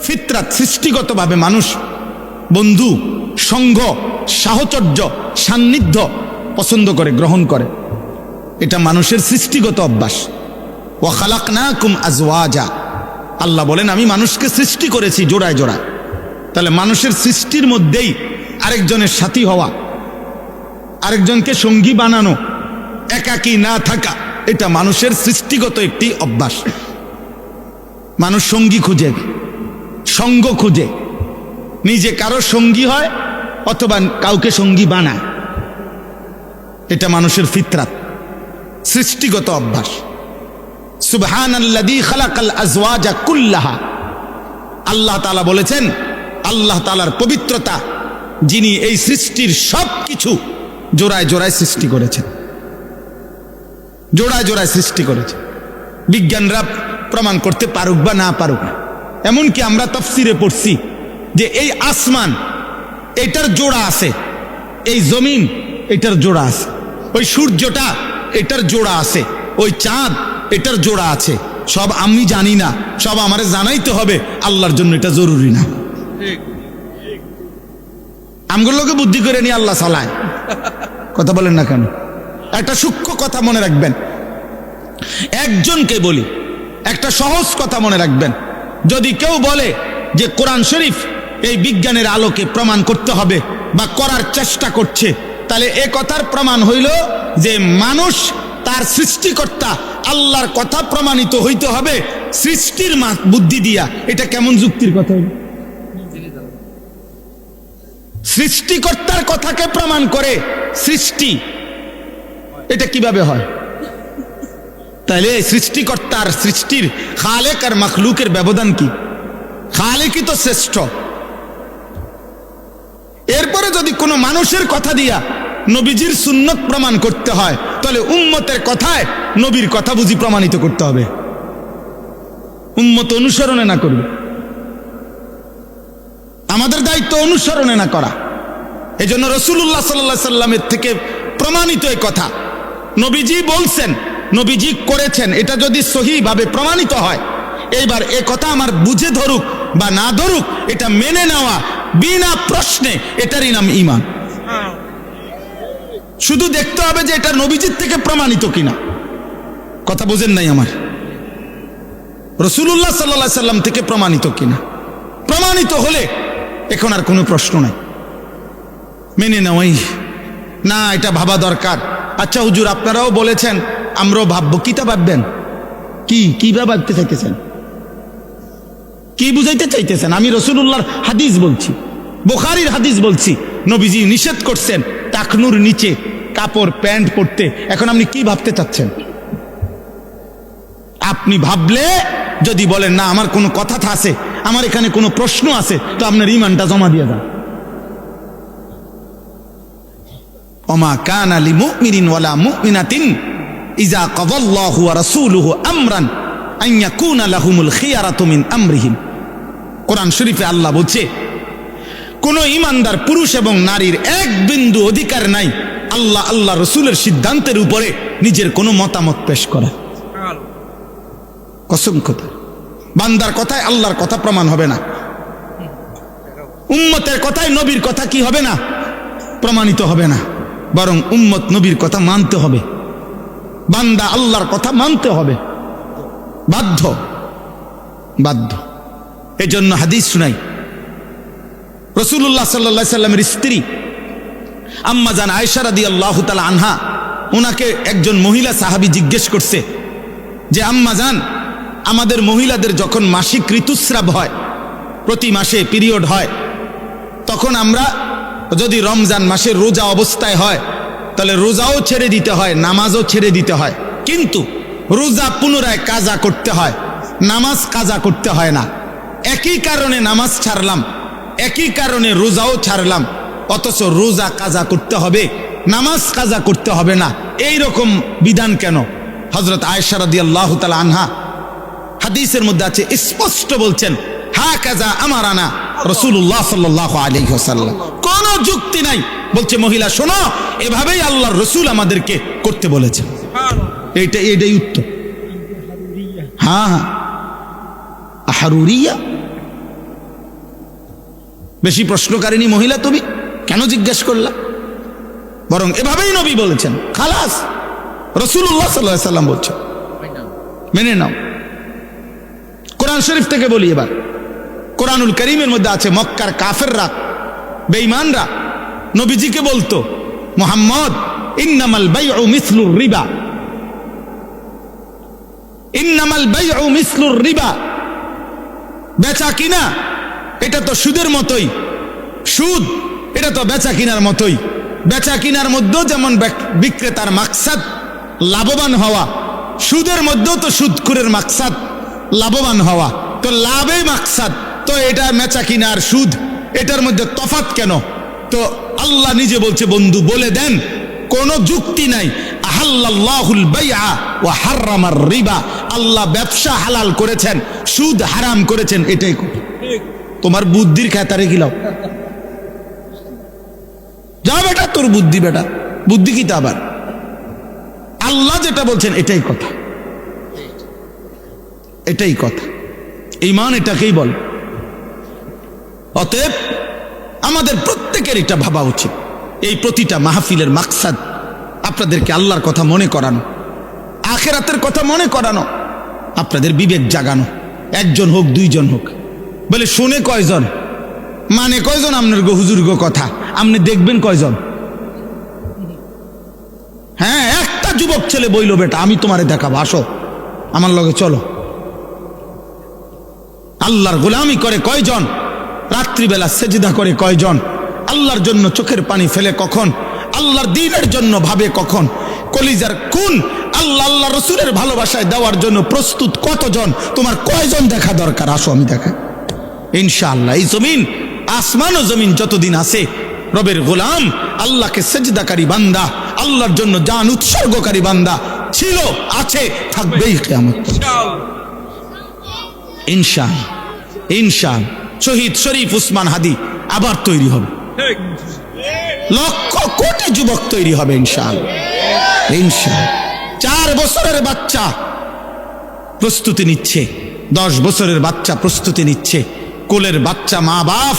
Speaker 1: ফিতরাত, সৃষ্টিগতভাবে মানুষ বন্ধু, সঙ্গ, সাহচর্য, সান্নিধ্য পছন্দ করে, গ্রহণ করে। এটা মানুষের সৃষ্টিগত অভ্যাস। ওয়া খালাকনাকুম আজওয়াজা, আল্লাহ বলেন আমি মানুষকে সৃষ্টি করেছি জোড়ায় জোড়ায়। তাহলে মানুষের সৃষ্টির মধ্যেই আরেকজনের সাথী হওয়া, আরেকজনকে সঙ্গী বানানো, একাকী না থাকা, এটা মানুষের সৃষ্টিগত একটি অভ্যাস। মানুষ সঙ্গী খুঁজে, সঙ্গ খুঁজে, নিজে কারো সঙ্গী হয় অথবা কাউকে সঙ্গী বানায়। এটা মানুষের ফিতরাত, সৃষ্টিগত অভ্যাস। সুবহানাল্লাযী খালাকাল আজওয়াজা কুল্লাহা, আল্লাহ তাআলা বলেছেন, আল্লাহ তাআলার পবিত্রতা, যিনি এই সৃষ্টির সব কিছু জোড়ায় জোড়ায় সৃষ্টি করেছেন, জোড়ায় জোড়ায় সৃষ্টি করেছেন। বিজ্ঞানরা প্রমাণ করতে পারুক বা না পারুক, এমনকি আমরা তাফসীরে পড়ছি যে এই আসমান এটার জোড়া আছে, এই জমিন এটার জোড়া আছে, ওই সূর্যটা এটার জোড়া আছে, ওই চাঁদ এটার জোড়া আছে। সব আমি জানি না, সব আমারে জানাইতে হবে, আল্লাহর জন্য এটা জরুরি না। আমগুলোকে লোকে বুদ্ধি করে নিয়ে আল্লাহ চালায়, কথা বলেন না কেন? একটা সূক্ষ্ম কথা মনে রাখবেন, একজনকে বলি, একটা সহজ কথা মনে রাখবেন। যদি কেউ বলে যে কোরআন শরীফ এই বিজ্ঞানের আলোকে প্রমাণ করতে হবে বা করার চেষ্টা করছে, তাহলে এ কথার প্রমাণ হইল যে মানুষ তার সৃষ্টিকর্তা আল্লাহর কথা প্রমাণিত হইতে হবে সৃষ্টির বুদ্ধি দিয়া। এটা কেমন যুক্তির কথা হইল? সৃষ্টিকর্তার কথাকে প্রমাণ করে সৃষ্টি, এটা কিভাবে হয়? তাহলে সৃষ্টিকর্তার সৃষ্টির, খালেক আর মখলুকের ব্যবধান কি? খালেকই তো শ্রেষ্ঠ। এরপরে যদি কোনো মানুষের কথা দিয়া নবীজির সুন্নত প্রমাণ করতে হয়, তাহলে উম্মতের কথায় নবীর কথা বুঝি প্রমাণিত করতে হবে, উম্মত অনুসরণে না করবে। আমাদের দায়িত্ব অনুসরণে না করা। এজন্য রাসূলুল্লাহ সাল্লাল্লাহু আলাইহি সাল্লামের থেকে প্রমাণিত এই কথা, নবীজি বলছেন, নবীজি করেছেন, এটা যদি সহিভাবে প্রমাণিত হয়, এইবার এ কথা আমার বুঝে ধরুক বা না ধরুক, এটা মেনে নেওয়া বিনা প্রশ্নে, এটারই নাম ঈমান। শুধু দেখতে হবে যে এটা নবীজির থেকে প্রমাণিত কিনা। কথা বুঝেন নাই আমার? রাসূলুল্লাহ সাল্লাল্লাহু আলাইহি সাল্লাম থেকে প্রমাণিত কিনা। প্রমাণিত হলে এখন আর কোনো প্রশ্ন নাই, মেনে নেওয়াই। না, এটা ভাবা দরকার। আচ্ছা হুজুর, আপনারাও বলেছেন, আমরাও ভাববো। কিতা ভাববেন? কি ভাবতে চাইতেছেন? কি বুঝাইতে চাইতেছেন? আমি রাসূলুল্লাহর হাদিস বলছি, বুখারীর হাদিস বলছি। নবীজি নিষেধ করছেন টাকনুর নিচে কাপড় প্যান্ট পরতে। এখন আপনি কি ভাবতে চাচ্ছেন? আপনি ভাবলে যদি বলেন না আমার কোনো কথা আছে, আমার এখানে কোনো প্রশ্ন আছে, তো আপনার ঈমানটা জমা দিয়ে যান। ওমা কানা লিমুমিনিন ওয়ালা মুমিনাতিন ইযা কাযাল্লাহু ওয়া রাসূলুহু আমরান আন ইয়াকুনা লাহুমুল খিয়ারাতু মিন আমরিহিম। কোরআন শরীফে আল্লাহ বলছে, কোন ঈমানদার পুরুষ এবং নারীর এক বিন্দু অধিকার নাই আল্লাহ রাসূলের সিদ্ধান্তের উপরে নিজের কোনো মতামত পেশ করা। কসম খোদা, বান্দার কথায় আল্লাহর কথা প্রমাণ হবে না, উম্মতের কথায় নবীর কথা কি হবে না, প্রমাণিত হবে না, বরং উম্মত নবীর কথা মানতে হবে, বান্দা আল্লাহর কথা মানতে হবে, বাধ্য বাধ্য। এজন্য হাদিস শুনাই, রাসূলুল্লাহ সাল্লাল্লাহু আলাইহি সাল্লামের স্ত্রী আম্মা জান আয়েশা রাদিয়াল্লাহু তাআলা আনহা, ওনাকে একজন মহিলা সাহাবী জিজ্ঞেস করছে যে আম্মা জান, আমাদের মহিলাদের যখন মাসিক ঋতুস্রাব হয়, প্রতি মাসে পিরিয়ড হয়, তখন আমরা যদি রমজান মাসে রোজা অবস্থায় হয় তাহলে রোজাও ছেড়ে দিতে হয়, নামাজও ছেড়ে দিতে হয়, কিন্তু রোজা পুনরায় কাজা করতে হয়, নামাজ কাজা করতে হয় না। একই কারণে নামাজ ছাড়লাম, একই কারণে রোজাও ছাড়লাম, অথচ রোজা কাজা করতে হবে, নামাজ কাজা করতে হবে না। এই রকম বিধান কেন? হযরত আয়েশা রাদিয়াল্লাহু তাআলা আনহা হাদিসের মধ্যে আছে, স্পষ্ট বলছেন, হাকাযা আমারানা রাসূলুল্লাহ সাল্লাল্লাহু আলাইহি ওয়াসাল্লাম। কোনো যুক্তি নাই, বলছে মহিলা শোনো, এভাবেই আল্লাহর রাসূল আমাদেরকে করতে বলেছেন। এইটাই উত্তর। হ্যাঁ, আহরুরিয়া, বেশি প্রশ্নকারিনী মহিলা তুমি, কেন জিজ্ঞেস করলা? বরং এভাবেই নবী বলেছেন, খালাস, রাসূলুল্লাহ সাল্লাল্লাহু আলাইহি ওয়াসাল্লাম বলছেন, মেনে নাও। কোরআন শরীফ থেকে বলি এবার, কোরআনুল কারীমের মধ্যে আছে, মক্কার কাফেররা, বেঈমানরা নবীজিকে বলতো, মুহাম্মদ, ইন্নামাল বাইউ মিসলুর রিবা, ইন্নামাল বাইউ মিসলুর রিবা, বেচা কিনা এটা তো সুদের মতোই, সুদ এটা তো বেচা কিনার মতোই। বেচা কিনার মধ্যেও যেমন বিক্রেতার মাকসাদ লাভবান হওয়া, সুদের মধ্যেও তো সুদখোরের মাকসাদ লাভবান হওয়া, তো লাভে মাকসাদ, তো এটা বেচা কিনার সুদ, এটার মধ্যে তফাৎ কেন? তো আল্লাহ নিজে বলছে, বন্ধু বলে দেন, কোনো যুক্তি নাই। আহাল্লাল্লাহুল বাইআ ওয়া হাররামার রিবা, আল্লাহ ব্যবসা হালাল করেছেন, সুদ হারাম করেছেন, এটাই কথা। তোমার বুদ্ধির খেতারে গিলাও, যা বেটা তোর বুদ্ধি, বেটা বুদ্ধি কি তা? আবার আল্লাহ যেটা বলছেন এটাই কথা, এটাই কথা। ঈমান এটাকেই বল। অতএব আমাদের প্রত্যেকের এটা ভাবা উচিত, এই প্রতিটা মাহফিলের মাকসাদ আপনাদেরকে আল্লাহর কথা মনে করানো, আখিরাতের কথা মনে করানো, আপনাদের বিবেক জাগানো। একজন হোক, দুইজন হোক, বলে শুনে কয়জন, মানে কয়জন আপনার হুজুর গো কথা, আপনি দেখবেন কয়জন? হ্যাঁ, একটা যুবক ছেলে বইল, বেটা আমি তোমারে দেখাবো, আসো আমার লগে চলো। আল্লাহর গোলামি করে কয়জন? রাত্রিবেলা সেজদা করে কয়জন? আল্লাহর জন্য চোখের পানি ফেলে কখন? আল্লাহর দ্বীনের জন্য ভাবে কখন? কলিজার খুন আল্লাহ রাসূলের ভালোবাসায় দেওয়ার জন্য প্রস্তুত কতজন? তোমার কয়জন দেখা দরকার? আসো আমি দেখাই। ইনশাআল্লাহ এই জমিন, আসমান ও জমিন যতদিন আছে, রবের গোলাম, আল্লাহকে সেজদাকারী বান্দা, আল্লাহর জন্য জান উৎসর্গকারী বান্দা ছিল, আছে, থাকবেই কিয়ামত পর্যন্ত ইনশাআল্লাহ। ইনশাআল্লাহ শহীদ শরীফ উসমান হাদি আবার তৈরি হবে। লক্ষ কোটি যুবক তৈরি হবে ইনশাআল্লাহ। ইনশাআল্লাহ 4 বছরের বাচ্চা প্রস্তুতি নিচ্ছে, 10 বছরের বাচ্চা প্রস্তুতি নিচ্ছে, কোলের বাচ্চা মা বাপ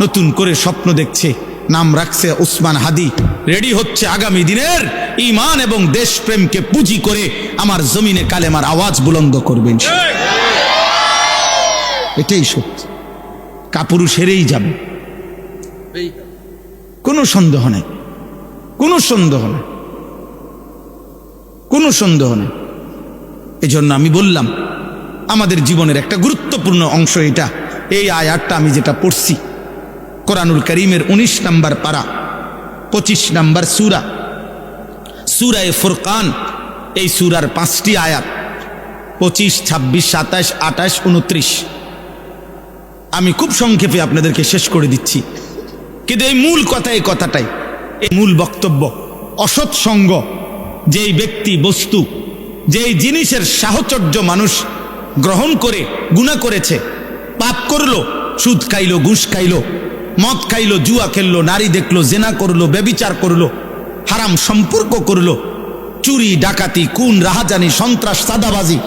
Speaker 1: নতুন করে স্বপ্ন দেখছে, নাম রাখছে উসমান হাদি, রেডি হচ্ছে আগামী দিনের ঈমান এবং দেশপ্রেমকে পুঁজি করে আমার জমিনে কালেমার আওয়াজ বুলন্দ করবেন। এটাই সত্যি, কাপুরুষ হেরেই যাবে, কোনো সন্দেহ নেই, কোনো সন্দেহ নেই, কোনো সন্দেহ নেই। এজন্য আমি বললাম আমাদের জীবনের একটা গুরুত্বপূর্ণ অংশ এটা। এই আয়াতটা আমি যেটা পড়ছি কোরআনুল কারীমের 19 নম্বর পারা 25 নম্বর সূরা, সূরায়ে ফুরকান, এই সূরার 5টি আয়াত 25, 26, 27, 28, 29 আমি খুব সংক্ষেপে আপনাদেরকে শেষ করে দিচ্ছি, কিন্তু এই মূল কথা, এই কথাটাই এই মূল বক্তব্য। অসৎ সঙ্গ, যেই ব্যক্তি বস্তু যেই জিনিসের সাহচর্য মানুষ গ্রহণ করে গুনাহ করেছে, পাপ করলো, সুদ খাইলো, ঘুষ খাইলো, মদ খাইলো, জুয়া খেললো, নারী দেখলো, জেনা করলো, ব্যভিচার করলো, হারাম সম্পর্ক করলো, চুরি ডাকাতি খুন রাহাজানি সন্ত্রাস চাঁদাবাজি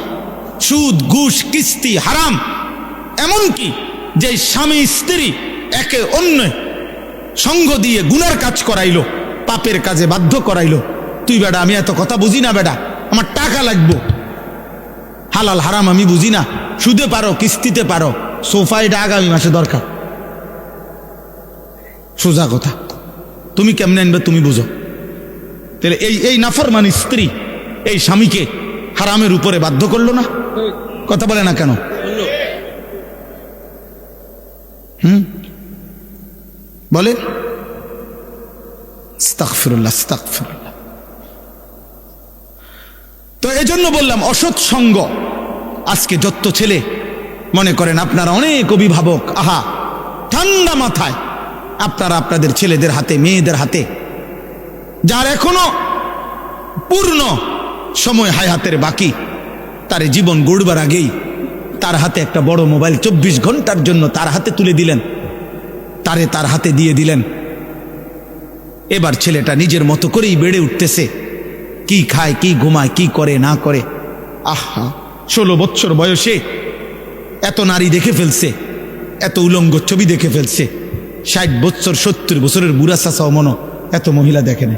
Speaker 1: সুদ ঘুষ কিস্তি হারাম, এমনকি যে স্বামী স্ত্রী একে অন্য সঙ্গ দিয়ে গুনার কাজ করাইলো, পাপের কাজে বাধ্য করাইলো, তুই বেটা আমি এত কথা বুঝি না, বেটা আমার টাকা লাগবো, হালাল হারাম আমি বুঝি না, সুদে পারো কিস্তিতে পারো, সোফাইটা আগামী মাসে দরকার, সোজা কথা, তুমি কেমনে আনবে তুমি বুঝো। তাহলে এই নাফরমান স্ত্রী এই স্বামীকে হারামের উপরে বাধ্য করলো না? কথা বলে না কেন? বলে আস্তাগফিরুল্লাহ, আস্তাগফিরুল্লাহ। তো এজন্য বললাম অসৎ সঙ্গ। আজকে যত ছেলে মনে করেন আপনারা অনেক অভিভাবক, আহা ঠান্ডা মাথায় আপনারা আপনাদের ছেলেদের হাতে মেয়েদের হাতে, যার এখনো পূর্ণ সময় হায়াতের বাকি, তার জীবন গড়বার আগেই তার হাতে একটা বড় মোবাইল 24 ঘন্টার জন্য তার হাতে তুলে দিলেন, তার হাতে দিয়ে দিলেন। এবার ছেলেটা নিজের মতো করেই বেড়ে উঠতেছে, কি খায়, কি ঘুমায়, কি করে না করে, আহা 16 বছর বয়সে এত নারী দেখে ফেলছে, এত উলঙ্গ ছবি দেখে ফেলছে, 60 বছর 70 বছরের বুড়া চাচাও মনো এত মহিলা দেখে না।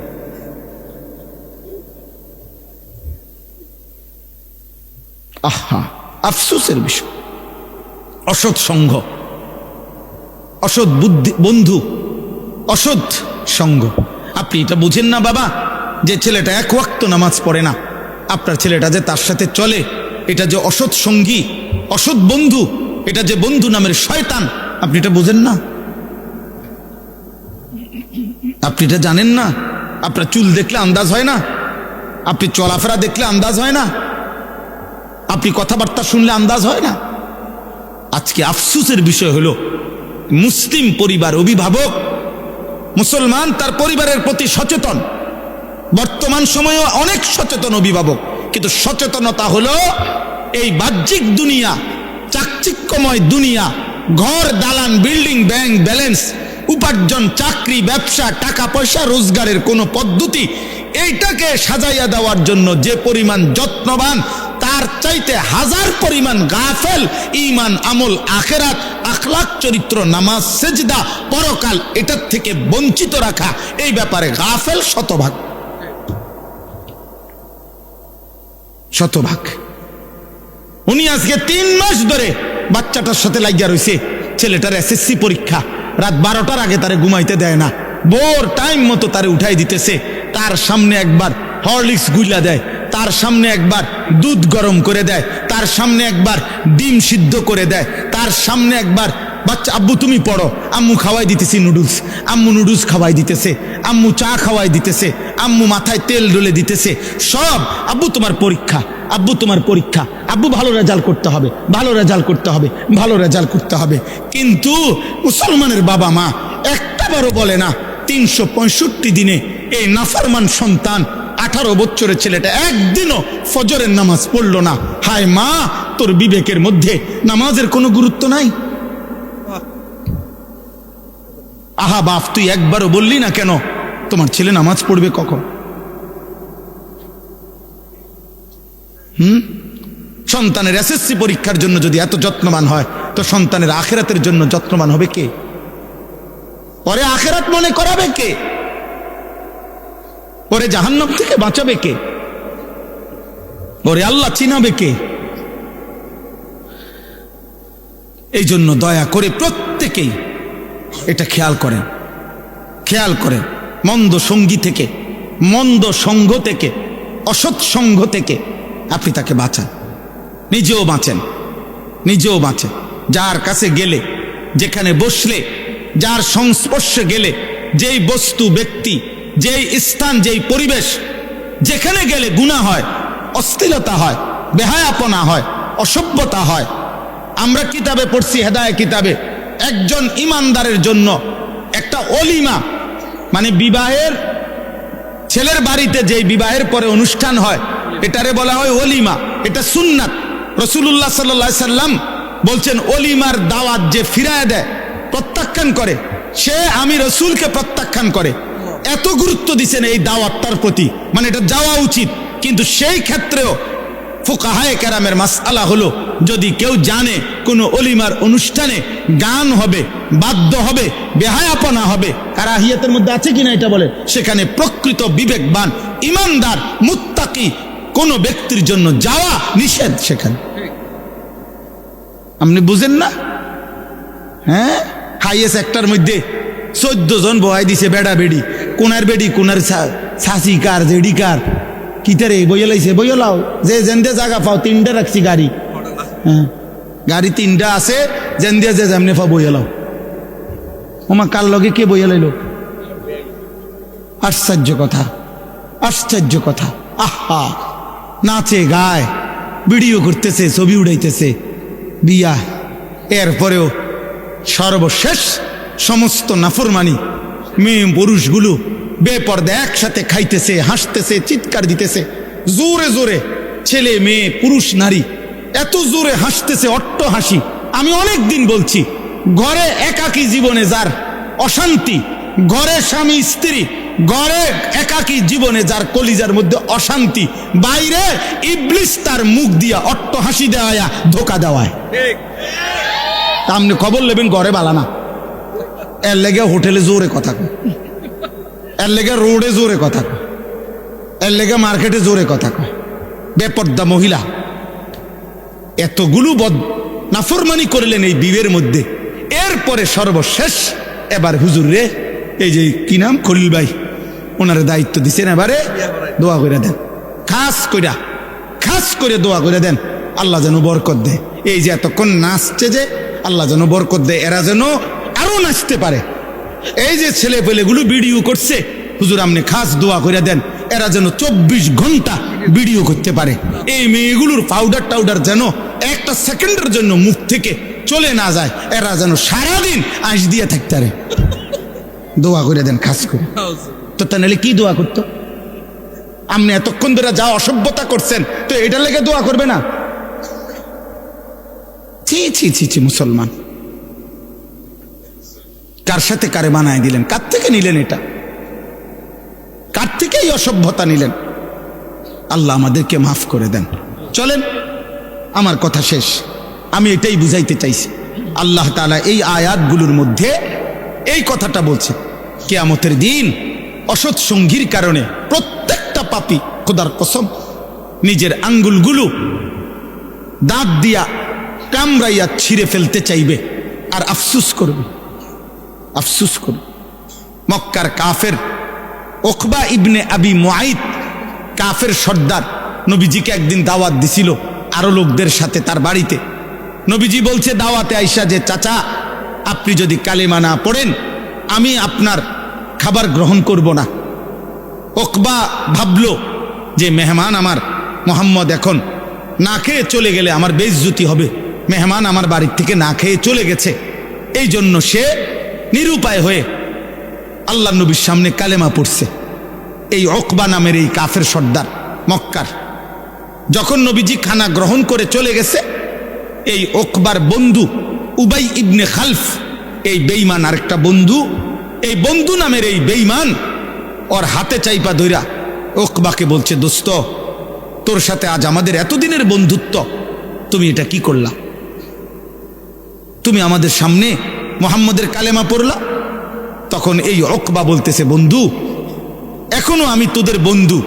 Speaker 1: আহা আফসোসের বিষয়। অসৎ সঙ্গ, অসৎ বুদ্ধি বন্ধু, অসৎ সঙ্গ। আপনি এটা বুঝেন না বাবা, যে ছেলেটা 1 ওয়াক্ত নামাজ পড়ে না, আপনার ছেলেটা যে তার সাথে চলে, এটা যে অসৎ সঙ্গী, অসৎ বন্ধু, এটা যে বন্ধু নামের শয়তান, আপনি এটা বুঝেন না? আপনি এটা জানেন না? আপনার চুল দেখলে আন্দাজ হয় না? আপনি চলাফেরা দেখলে আন্দাজ হয় না? আপনি কথাবার্তা শুনলে আন্দাজ হয় না? আজকে আফসোসের বিষয় হলো মুসলিম পরিবার, অভিভাবক মুসলমান তার পরিবারের প্রতি সচেতন, বর্তমান সময়ে অনেক সচেতন অভিভাবক, কিন্তু সচেতনতা হলো এই বাহ্যিক দুনিয়া, চাকচিক্যময় দুনিয়া, ঘর দালান বিল্ডিং ব্যাংক ব্যালেন্স উপার্জন চাকরি ব্যবসা টাকা পয়সা রোজগারের কোনো পদ্ধতি, এইটাকে সাজাইয়া দেওয়ার জন্য যে পরিমাণ যত্নবান, তার চাইতে 1000 পরিমাণ গাফেল ঈমান আমল আখিরাত আখলাক চরিত্র নামাজ সেজদা পরকাল এটার থেকে বঞ্চিত রাখা, এই ব্যাপারে গাফেল শতভাগ, শতভাগ। উনি আজকে 3 মাস ধরে বাচ্চাটার সাথে লাগিয়া রয়েছে, ছেলেটার এসএসসি পরীক্ষা, রাত 12টার আগে তারে ঘুমাইতে দেয় না, বোর টাইম মতো তারে উঠাই দিতেছে, তার সামনে একবার হরলিক্স গুইলা দেয়, তার সামনে একবার দুধ গরম করে দেয়, তার সামনে একবার ডিম সিদ্ধ করে দেয়, তার সামনে একবার বাচ্চা আব্বু তুমি পড়ো, আম্মু খাওয়াই দিতেছি নুডলস, আম্মু নুডলস খাওয়াই দিতেছে, আম্মু চা খাওয়াই দিতেছে, আম্মু মাথায় তেল ডলে দিতেছে, সব আব্বু তোমার পরীক্ষা, আব্বু তোমার পরীক্ষা, আব্বু ভালো রেজাল্ট করতে হবে, ভালো রেজাল্ট করতে হবে, ভালো রেজাল্ট করতে হবে। কিন্তু মুসলমানের বাবা মা একটাবারও বলে না 365 দিনে এই নাফরমান সন্তান 18 বছরের ছেলেটা একদিনও ফজরের নামাজ পড়লো না, হায় মা তোর বিবেকের মধ্যে নামাজের কোনো গুরুত্ব নাই? আহা বাপ তুই একবারও বললি না কেন তোমার ছেলে নামাজ পড়বে কখন? সন্তানের এসএসসি পরীক্ষার জন্য যদি এত যত্নবান হয়, তো সন্তানের আখিরাতের জন্য যত্নবান হবে কে? পরে আখিরাত মনে করাবে কে? পরে জাহান্নাম থেকে বাঁচাবে কে? পরে আল্লাহ চিনাবে কে? এই জন্য দয়া করে প্রত্যেকেই এটা খেয়াল করেন, খেয়াল করেন। মন্দ সঙ্গী থেকে, মন্দ সঙ্গ থেকে, অসৎ সঙ্গ থেকে আপনি তাকে বাঁচান, নিজেও বাঁচেন, নিজেও বাঁচেন। যার কাছে গেলে, যেখানে বসলে, যার সংস্পর্শে গেলে, যেই বস্তু, ব্যক্তি, যেই স্থান, যেই পরিবেশ, যেখানে গেলে গুনাহ হয়, অশ্লীলতা হয়, বেহায়াপনা হয়, অসভ্যতা হয়। আমরা কিতাবে পড়ছি, হেদায়েত কিতাবে, একজন ইমানদারের জন্য একটা অলিমা, মানে বিবাহের, ছেলের বাড়িতে যেই বিবাহের পরে অনুষ্ঠান হয়, এটারে বলা হয় অলিমা। এটা সুন্নাত। রাসূলুল্লাহ সাল্লাল্লাহু আলাইহি সাল্লাম বলছেন, অলিমার দাওয়াত যে ফিরায় দেয়, প্রত্যাখ্যান করে, সে আমি রসুলকে প্রত্যাখ্যান করে। এত গুরুত্ব দিচ্ছেন এই দাওয়াতটার প্রতি, মানে এটা যাওয়া উচিত। কিন্তু সেই ক্ষেত্রেও ফুকাহায়ে কেরামের মাসআলা হলো, যদি কেউ জানে কোনো অলিমার অনুষ্ঠানে গান হবে, বাদ্য হবে, বেহায়াপনা হবে, কারাহিয়াতের মধ্যে আছে কিনা এটা বলে, সেখানে প্রকৃত বিবেকবান, ইমানদার, মুত্তাকি কোন ব্যক্তির জন্য যাওয়া নিষেধ। সেখানে আপনি বুঝেন না? হ্যাঁ, হাইয়েস্ট একটার মধ্যে 14 জন বহাই দিছে, বেড়া বেড়ি, কোনার বেড়ি, কোনার ছাসি কার, জেডি কার, কিতারে বইলাইছে, বইলাও যে যেন্দে জায়গা পাও, 3টা রাখছি গাড়ি। হ্যাঁ, গাড়ি 3টা আছে, যেন্দে যে যেমনে পাও বইলাও। ওমা কার লগে কে বইলাইলো? আশ্চর্য কথা, আশ্চর্য কথা। আহা, নাচে গায়, ভিডিও করতেছে, ছবি উড়াইতেছে, বিয়া। এরপরেও সর্বশেষ সমস্ত নাফরমানি, মেয়ে পুরুষগুলো বেপর্দা একসাথে খাইতেছে, হাসতেছে, চিৎকার দিতেছে, জোরে জোরে, ছেলে মেয়ে পুরুষ নারী এত জোরে হাসতেছে, অট্ট হাসি। আমি অনেক দিন বলছি, ঘরে একাকী জীবনে যার অশান্তি, ঘরে স্বামী স্ত্রী, ঘরে একাকী জীবনে যার কলিজার মধ্যে অশান্তি, বাইরে ইবলিস তার মুখ দিয়া অট্ট হাসি দেওয়া, ধোকা দেওয়ায়। আপনি খবর নেবেন, ঘরে বালানা। এর লেগে হোটেলে জোরে কথা কয়, এর লেগে রোডে জোরে কথা কয়, এর লেগে মার্কেটে জোরে কথা কয়। বেপর্দা মহিলা এতগুলো নাফরমানি করলেন এই বিয়ের মধ্যে। এরপরে সর্বশেষ এবার হুজুর রে, এই যে কি নাম, খলিল ভাই, ওনারে দায়িত্ব দিচ্ছেন, এবারে দোয়া করে দেন, খাস করে দোয়া করে দেন, আল্লাহ যেন বরকত দেয়। এই যে এতক্ষণ নাচছে, যে আল্লাহ যেন বরকত দেয়, এরা যেন আরো নাচতে পারে। এই যে ছেলে পেলেগুলো ভিডিও করছে, হুজুর আপনি খাস দোয়া করে দেন, এরা যেন 24 ঘন্টা ভিডিও করতে পারে। এই মেয়েগুলোর পাউডার টাউডার যেন একটা সেকেন্ডের জন্য মুখ থেকে চলে না যায়, এরা যেন সারাদিন আঁশ দিয়ে থাকতে পারে। দোয়া করে দেন খাস করে। তো তা নাহলে কি দোয়া করতো? আপনি এতক্ষণ ধরে যা অসভ্যতা করছেন, তো এটা লেগে দোয়া করবে না? ছি ছি ছি ছি, মুসলমান কার সাথে কারে বানায় দিলেন? কার থেকে নিলেন এটা? কার থেকে এই অসভ্যতা নিলেন? আল্লাহ আমাদেরকে মাফ করে দেন। চলেন, আমার কথা শেষ। আমি এটাই বুঝাইতে চাইছি, আল্লাহ তাআলা এই আয়াতগুলোর মধ্যে এই কথাটা বলছে, কিয়ামতের দিন অসৎ সঙ্গীর কারণে প্রত্যেকটা পাপী, খোদার কসম, নিজের আঙ্গুলগুলো দাঁত দিয়া কামড়াইয়া ছিঁড়ে ফেলতে চাইবে আর আফসুস করবে, আফসুস করবে। মক্কার কাফের উকবা ইবনে আবি মুআইত, কাফের সর্দার, নবীজিকে একদিন দাওয়াত দিছিল আরো লোকদের সাথে তার বাড়িতে। নবীজি বলছে দাওয়াতে আইসা যে, চাচা আপনি যদি কালেমা না পড়েন, আমি আপনার খাবার গ্রহণ করব না। উকবা ভাবলো যে মেহমান আমার মুহাম্মদ এখন না খেয়ে চলে গেলে আমার বেইজ্জতি হবে, মেহমান আমার বাড়ির থেকে না খেয়ে চলে গেছে। এই জন্য সে নিরুপায় হয়ে আল্লাহ নবীর সামনে কালেমা পড়ছে। এই উকবা নামের এই কাফের সর্দার মক্কার, যখন নবীজি খানা গ্রহণ করে চলে গেছে, এই উকবার বন্ধু উবাই ইবনে খালফ, এই বেঈমান আরেকটা বন্ধু, এই বন্ধু নামের এই বেঈমান ওর হাতে চাইপা ধইরা উকবাকে বলছে, দোস্ত তোর সাথে আজ আমাদের এতদিনের বন্ধুত্ব, তুমি এটা কি করলা? তুমি আমাদের সামনে মুহাম্মদের কালেমা পড়লা। তখন এই উকবা বলতেছে, বন্ধু এখনো আমি তোদের বন্ধু,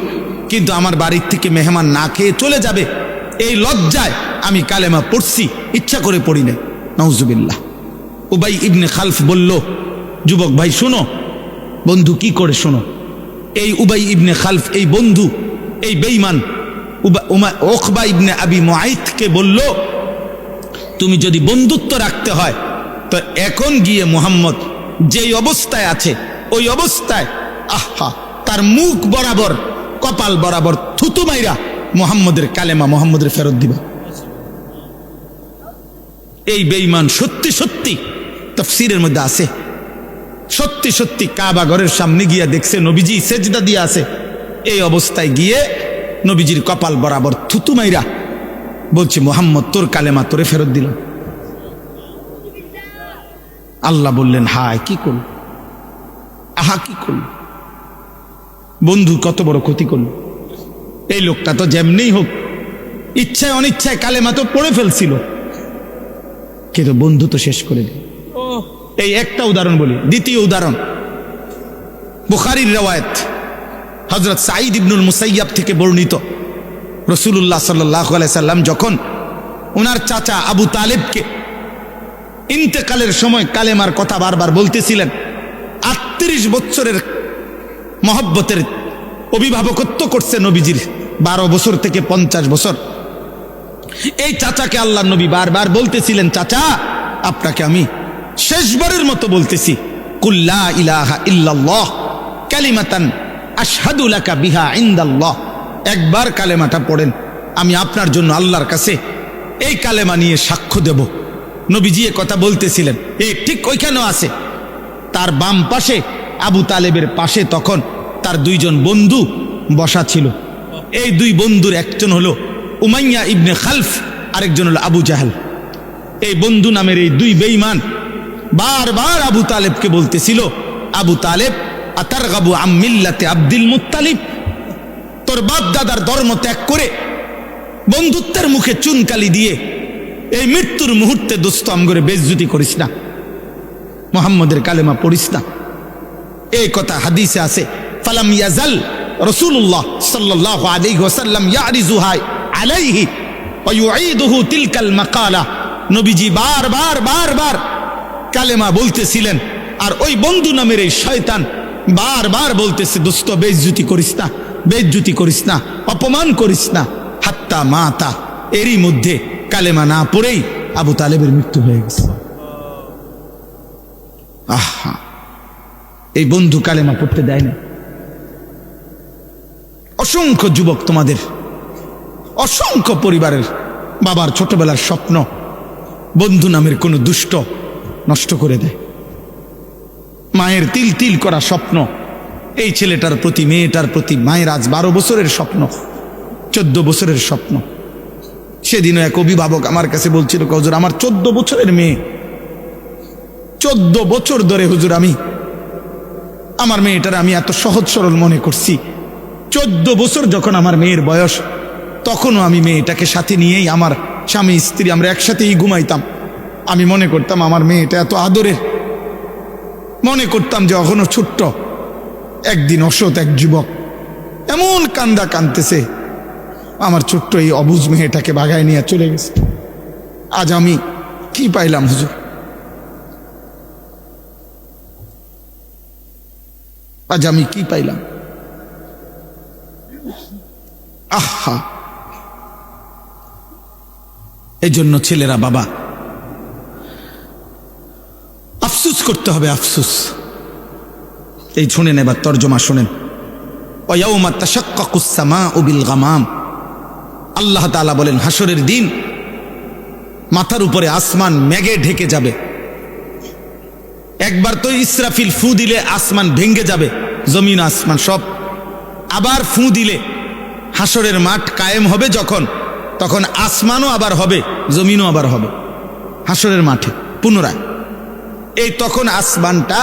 Speaker 1: কিন্তু আমার বাড়ির থেকে মেহমান না খেয়ে চলে যাবে এই লজ্জায় আমি কালেমা পড়ছি, ইচ্ছা করে পড়ি না। নাউজুবিল্লাহ। উবাই ইবনে খালফ বলল, যুবক ভাই শোনো, বন্ধু কি করে শোনো। এই উবাই ইবনে খালফ, এই বন্ধু, এই বেঈমান উকবা ইবনে আবি মুআইতকে বলল, তুমি যদি বন্ধুত্ব রাখতে হয় তো এখন গিয়ে মুহাম্মদ যেই অবস্থায় আছে ওই অবস্থায় আহা তার মুখ বরাবর কপাল বরাবর থুতু মাইরা মুহাম্মদের কালেমা মুহাম্মদের ফেরত দিবা। এই বেঈমান সত্যি সত্যি তাফসীরের মধ্যে আছে, সত্যি সত্যি কাবা ঘরের সামনে গিয়া দেখছে নবীজি সেজদা দিয়ে আছে, এই অবস্থায় গিয়ে নবীজির কপাল বরাবর থুতু মাইরা বলছে, মুহাম্মদ তোর কালেমা তোরে ফেরত দিল। আল্লাহ বললেন, হায় কি করল, আহা কি করল, বন্ধু কত বড় ক্ষতি করল। এই লোকটা তো যেমনি হোক ইচ্ছায় অনিচ্ছায় কালেমা তো পড়ে ফেলছিল, কিন্তু বন্ধু তো শেষ করে দিল। এই একটা উদাহরণ বলি। দ্বিতীয় উদাহরণ বুখারীর রওয়ায়াত, হযরত সাঈদ ইবনুল মুসাইয়াব থেকে বর্ণিত, রাসূলুল্লাহ সাল্লাল্লাহু আলাইহি সাল্লাম যখন ওনার চাচা আবু তালেবকে ইন্তেকালের সময় কালেমার কথা বারবার বলতেছিলেন, 38 বছরের মহব্বতের অভিভাবকত্ব করছে নবীজির, 12 বছর থেকে 50 বছর। এই চাচাকে আল্লাহর নবী বারবার বলতেছিলেন, চাচা আপনাকে আমি শেষবারের মতো বলতেছি, কুল লা ইলাহা ইল্লাল্লাহ কালিমাতান আশহাদু লাকা বিহা ইনদাল্লাহ। একবার কালেমাটা পড়েন, আমি আপনার জন্য আল্লাহর কাছে এই কালেমা নিয়ে সাক্ষ্য দেব। নবীজি এ কথা বলতেছিলেন, এই ঠিক ওইখানেও আছে। তার বাম পাশে আবু তালেবের পাশে তখন তার দুইজন বন্ধু বসা ছিল। এই দুই বন্ধুর একজন হলো উমাইয়া ইবনে খালফ, আরেকজন হলো আবু জাহেল। এই বন্ধু নামের এই দুই বেঈমান বারবার আবু তালেবকে বলতেছিল, আবু তালেব আতারগাবু আম মিল্লাতে আব্দুল মুত্তালিব, তোর বাপ দাদার ধর্ম ত্যাগ করে বন্ধুত্বের মুখে চুনকালি দিয়ে এই মৃত্যুর মুহূর্তে দোস্ত আমগরে বেইজ্জতি করিস না, মুহাম্মদের কালেমা পড়িস না। এই কথা হাদিসে আছে। ফালাম ইয়াজাল রাসূলুল্লাহ সাল্লাল্লাহু আলাইহি ওয়াসাল্লাম ইয়ারিজুহা আলাইহি ওয়া ইউঈদুহু তিলকাল মাকালা। নবীজি বারবার বারবার কালেমা বলতেছিলেন, আর ওই বন্ধু নামের এই শয়তান বারবার বলতেছে, দোস্ত বেইজ্জতি করিস না, বেইজ্জতি করিস না, অপমান করিস না। হাত্তা মাতা, এরই মধ্যে কালেমা না পড়েই আবু তালেবের মৃত্যু হয়ে গেছে। আহা, এই বন্ধু কালেমা পড়তে দেয় না। অসংখ্য যুবক, তোমাদের অসংখ্য পরিবারের বাবার ছোটবেলার স্বপ্ন বন্ধু নামের কোনো দুষ্ট নষ্ট করে দেয়। মায়ের তিল তিল করা স্বপ্ন, এই ছেলেটার প্রতি মেয়েটার প্রতি মায়ের আজ 12 বছরের স্বপ্ন, 14 বছরের স্বপ্ন। সেদিনও এক অভিভাবক আমার কাছে বলছিল, হুজুর আমার 14 বছরের মেয়ে, 14 বছর ধরে হুজুর আমি আমার মেয়েটার আমি এত সহজ সরল মনে করছি। 14 বছর যখন আমার মেয়ের বয়স, তখনও আমি মেয়েটাকে সাথে নিয়েই আমার স্বামী স্ত্রী আমরা একসাথেই ঘুমাইতাম। আমি মনে করতাম আমার মেয়েটা এত আদরের, মনে করতাম যে এখনো ছোট্ট। একদিন অসৎ এক যুবক এমন কান্দা কাঁদতেছে, আমার ছোট্ট এই অবুঝ মেয়েটাকে বাগায় নিয়ে চলে গেছে। আজ আমি কি পাইলাম হুজুর? আজ আমি কি পাইলাম? আহা, এই জন্য ছেলেরা বাবা আফসুস করতে হবে, আফসুস। এই শুনেন, এবার তর্জমা শুনেন। ওয়ায়াউমা তাশাক্কাকুস সামাউ বিল গামাম, আল্লাহ তাআলা বলেন হাসরের দিন মাথার উপরে আসমান মেঘে ঢেকে যাবে। একবার তো ইসরাফিল ফু দিলে আসমান ভেঙে যাবে, জমিন আসমান সব। আবার ফু দিলে হাসরের মাঠ কায়েম হবে যখন, তখন আসমানও আবার হবে, জমিনও আবার হবে হাসরের মাঠে পুনরায়। এই তখন আসমানটা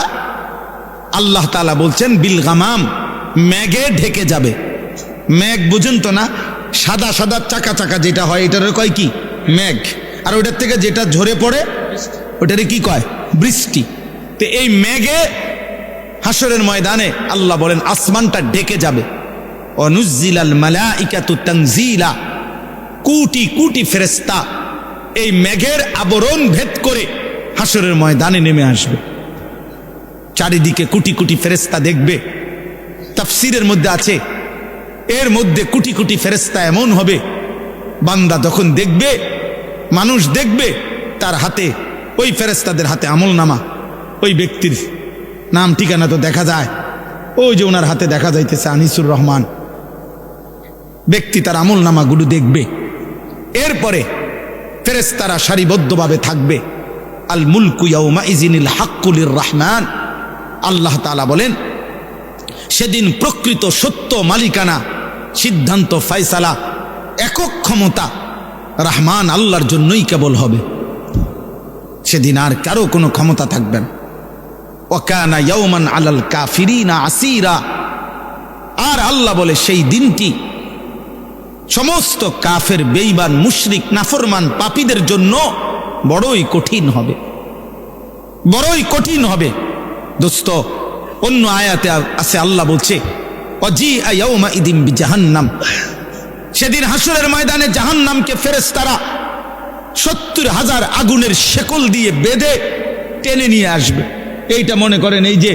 Speaker 1: আল্লাহ তাআলা বলছেন বিল গামাম, মেঘে ঢেকে যাবে। মেঘ বুঝুন তো না, সাদা সাদা চাকা চাকা যেটা হয় এটার কয় কি? মেঘ। আর ওইটার থেকে যেটা ঝরে পড়ে ওটারে কি কয়? বৃষ্টি। তো এই মেঘে হাসরের ময়দানে আল্লাহ বলেন আসমানটা ঢেকে যাবে। অনুজ্জিলাল মালাইকাতু তানজিলা, কোটি কোটি ফেরেশতা এই মেঘের আবরণ ভেদ করে হাসরের ময়দানে নেমে আসবে। চারিদিকে কোটি কোটি ফেরেশতা দেখবে। তাফসীরের মধ্যে আছে এর মধ্যে কোটি কোটি ফেরেশতা এমন হবে, বান্দা যখন দেখবে, মানুষ দেখবে, তার হাতে, ওই ফেরেশতাদের হাতে আমলনামা, ওই ব্যক্তির নাম ঠিকানা তো দেখা যায়, ওই যে ওনার হাতে দেখা যাইতেছে আনিসুর রহমান, ব্যক্তি তার আমলনামাগুলো দেখবে। এরপরে ফেরেশতারা সারিবদ্ধভাবে থাকবে। আল মুলকু ইয়াউমা ইজিনিল হাক্কু লির রহমান, আল্লাহ তাআলা বলেন সেদিন প্রকৃত সত্য মালিকানা, সিদ্ধান্ত, ফয়সালা, একক ক্ষমতা রহমান আল্লাহর জন্যই কেবল হবে। সেদিন আর কারো কোনো ক্ষমতা থাকবে না। ওয়াকানা ইয়াউমান আলাল কাফিরিনা আসিরা, আর আল্লাহ বলে সেই দিনটি সমস্ত কাফের, বেঈমান, মুশরিক, নাফরমান, পাপীদের জন্য বড়ই কঠিন হবে, বড়ই কঠিন হবে। দোস্ত, অন্য আয়াতে আছে আল্লাহ বলছে ওয়াজিআ ইয়াউমা ইদিন বিজাহান্নাম, সেদিন হাসরের ময়দানে জাহান্নামকে ফেরেশতারা ৭০,০০০ আগুনের শেকল দিয়ে বেঁধে টেনে নিয়ে আসবে। এইটা মনে করেন এই যে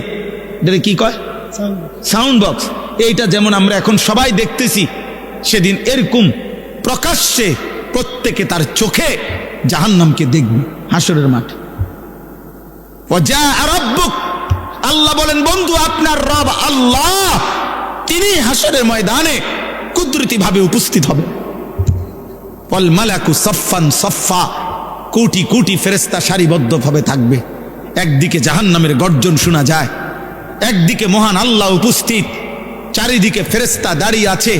Speaker 1: এটা কি কয় সাউন্ড বক্স, এইটা যেমন আমরা এখন সবাই দেখতেছি, সেদিন এরকম প্রকাশ্যে প্রত্যেকে তার চোখে জাহান্নামকে দেখবে হাসরের মাঠে। ওয়াজাআ রাব্বুক, আল্লাহ বলেন বন্ধু আপনার রব আল্লাহ তিনি হাসরের ময়দানে কুদরতি ভাবে উপস্থিত হবে। ওয়াল মালাকু সাফফান সাফফা, কোটি কোটি ফেরেশতা সারিবদ্ধভাবে থাকবে। একদিকে জাহান্নামের গর্জন শোনা যায়, একদিকে মহান আল্লাহ উপস্থিত, চারিদিকে ফেরেশতা দাঁড়িয়ে আছে,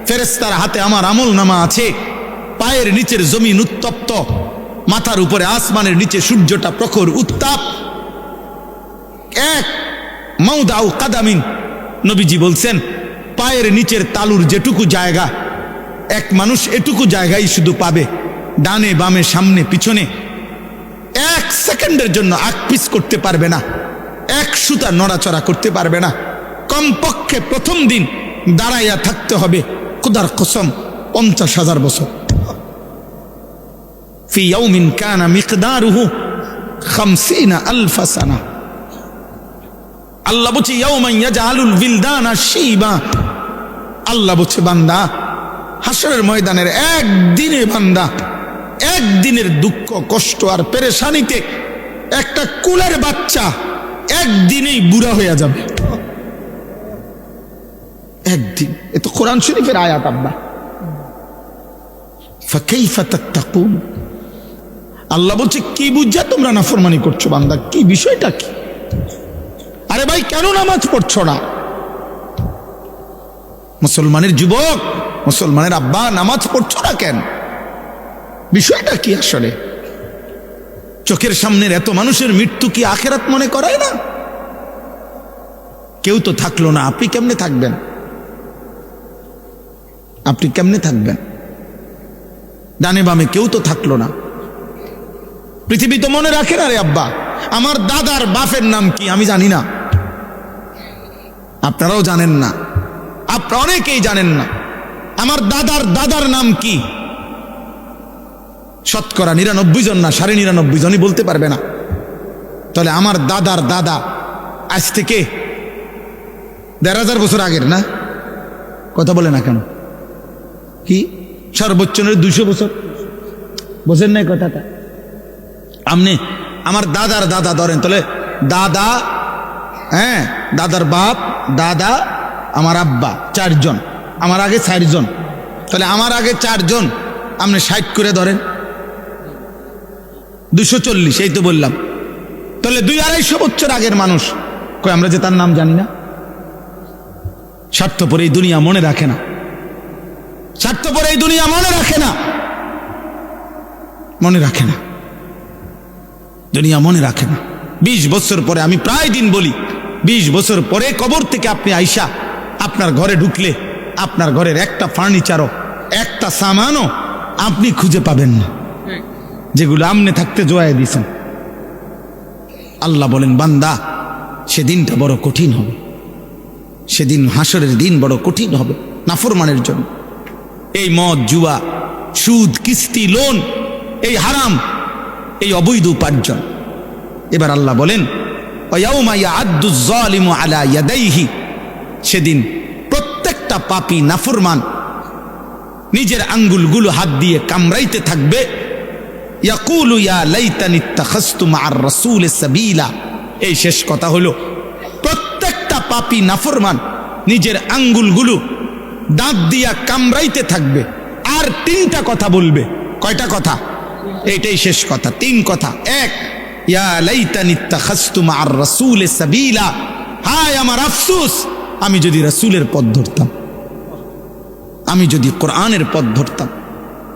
Speaker 1: ফেরেশতার হাতে আমার আমলনামা আছে, পায়ের নিচের জমিন উত্তপ্ত, মাথার উপরে আসমানের নিচে সূর্যটা প্রখর উত্তাপ। এক মাউদাউ কাদামিন, নবীজি বলছেন পায়ের নিচের তালুর যেটুকু জায়গা, এক মানুষ এটুকু জায়গায় শুধু পাবে, ডানে বামে সামনে পিছনে এক সেকেন্ডের জন্য আকপিস করতে পারবে না, এক সুতা নড়াচড়া করতে পারবে না। কমপক্ষে প্রথম দিন দাঁড়াইয়া থাকতে হবে খোদার কসম ৫০,০০০ বছর। ফি ইয়াউমিন কানা মিকদারুহু ৫০,০০০ সানা। আল্লাহ বলছে ইয়াউমান ইয়াজআলুল বিলদানা শিবা, আল্লাহ বলছে বান্দা হাসরের ময়দানের একদিনে, বান্দা একদিনের দুঃখ কষ্ট আর পেরেশানিতে একটা কুলের বাচ্চা একদিনেই বুড়া হয়ে যাবে। একদিন, এ তো কোরআন শরীফের আয়াত আব্বা। ফাকাইফা তাত্তাকুন, আল্লাহ বলছে কি বুঝা তোমরা নাফরমানি করছো বান্দা, কি বিষয়টা কি? আরে ভাই কেন নামাজ পড়ছো না? মুসলমানের যুবক, মুসলমানের আব্বা, নামাজ পড়ছো না কেন? বিষয়টা কি আসলে? চোখের সামনের এত মানুষের মৃত্যু কি আখেরাত মনে করায় না? কেউ তো থাকলো না, আপনি কেমনে থাকবেন? আপনি কেমনে থাকবেন? ডানে বামে কেউ তো থাকলো না। পৃথিবী তো মনে রাখে না রে আব্বা। আমার দাদার বাপের নাম কি আমি জানি না, আপনারাও জানেন না, আপনারা অনেকেই জানেন না। আমার দাদার দাদার নাম কি শতকরা ৯৯ জন না ৯৯.৫ জনই বলতে পারবে না। তাহলে আমার দাদার দাদা আজ থেকে ১,৫০০ বছর আগের না? কথা বলে না কেন? কি সর্বোচ্চ ২০০ বছর? বোঝেন নাই কথাটা? আপনি আমার দাদার দাদা ধরেন, তাহলে দাদা, হ্যাঁ, দাদার বাপ, দাদা, আমার আব্বা, ৪ জন, আমার আগে ৪ জন, তাহলে আমার আগে ৪ জন, আপনি ৬০ করে ধরেন, ২৪০, এই তো বললাম। তাহলে ২-২৫০ বছর আগের মানুষ, কই আমরা যে তার নাম জানি না? স্বার্থপর এই দুনিয়া মনে রাখে না, স্বার্থপর এই দুনিয়া মনে রাখে না, মনে রাখে না, দুনিয়া মনে রাখে না। ২০ বছর পরে, আমি প্রায় দিন বলি, ২০ বছর পরে কবর থেকে আপনি আইসা আপনার ঘরে ঢুকলে আপনার ঘরের একটা ফার্নিচারও একটা সামানও আপনি খুঁজে পাবেন না, যেগুলো আমনে থাকতে জোয়ায় দিয়েছেন। আল্লাহ বলেন, বান্দা সেদিনটা বড় কঠিন হবে, সেদিন হাসরের দিন বড় কঠিন হবে নাফরমানের জন্য। এই মদ, জুয়া, সুদ, কিস্তি, লোন, এই হারাম, এই অবৈধ উপার্জন। এবার আল্লাহ বলেন, ওয়ায়াউমা ইয়াআদ্দু যালিমু আলা ইয়াদাইহি, সেদিন প্রত্যেকটা পাপী নাফরমান নিজের আঙ্গুলগুলো হাত দিয়ে কামড়াইতে থাকবে। ইয়াকুলু ইয়া লাইতানি ইত্তাখাযতু মা'আর রাসূলি সাবিলা। এই শেষ কথা হলো, প্রত্যেকটা পাপী নাফরমান নিজের আঙ্গুলগুলো দাঁত দিয়া কামড়াইতে থাকবে আর তিনটা কথা বলবে। কয়টা কথা? এইটাই শেষ কথা, তিন কথা। এক, ইয়া লাইতানি ইত্তাখাযতু মা'আর রাসূলি সাবিলা, হায় আমার আফসোস, আমি যদি রাসূলের পথ ধরতাম, আমি যদি কোরআনের পথ ধরতাম,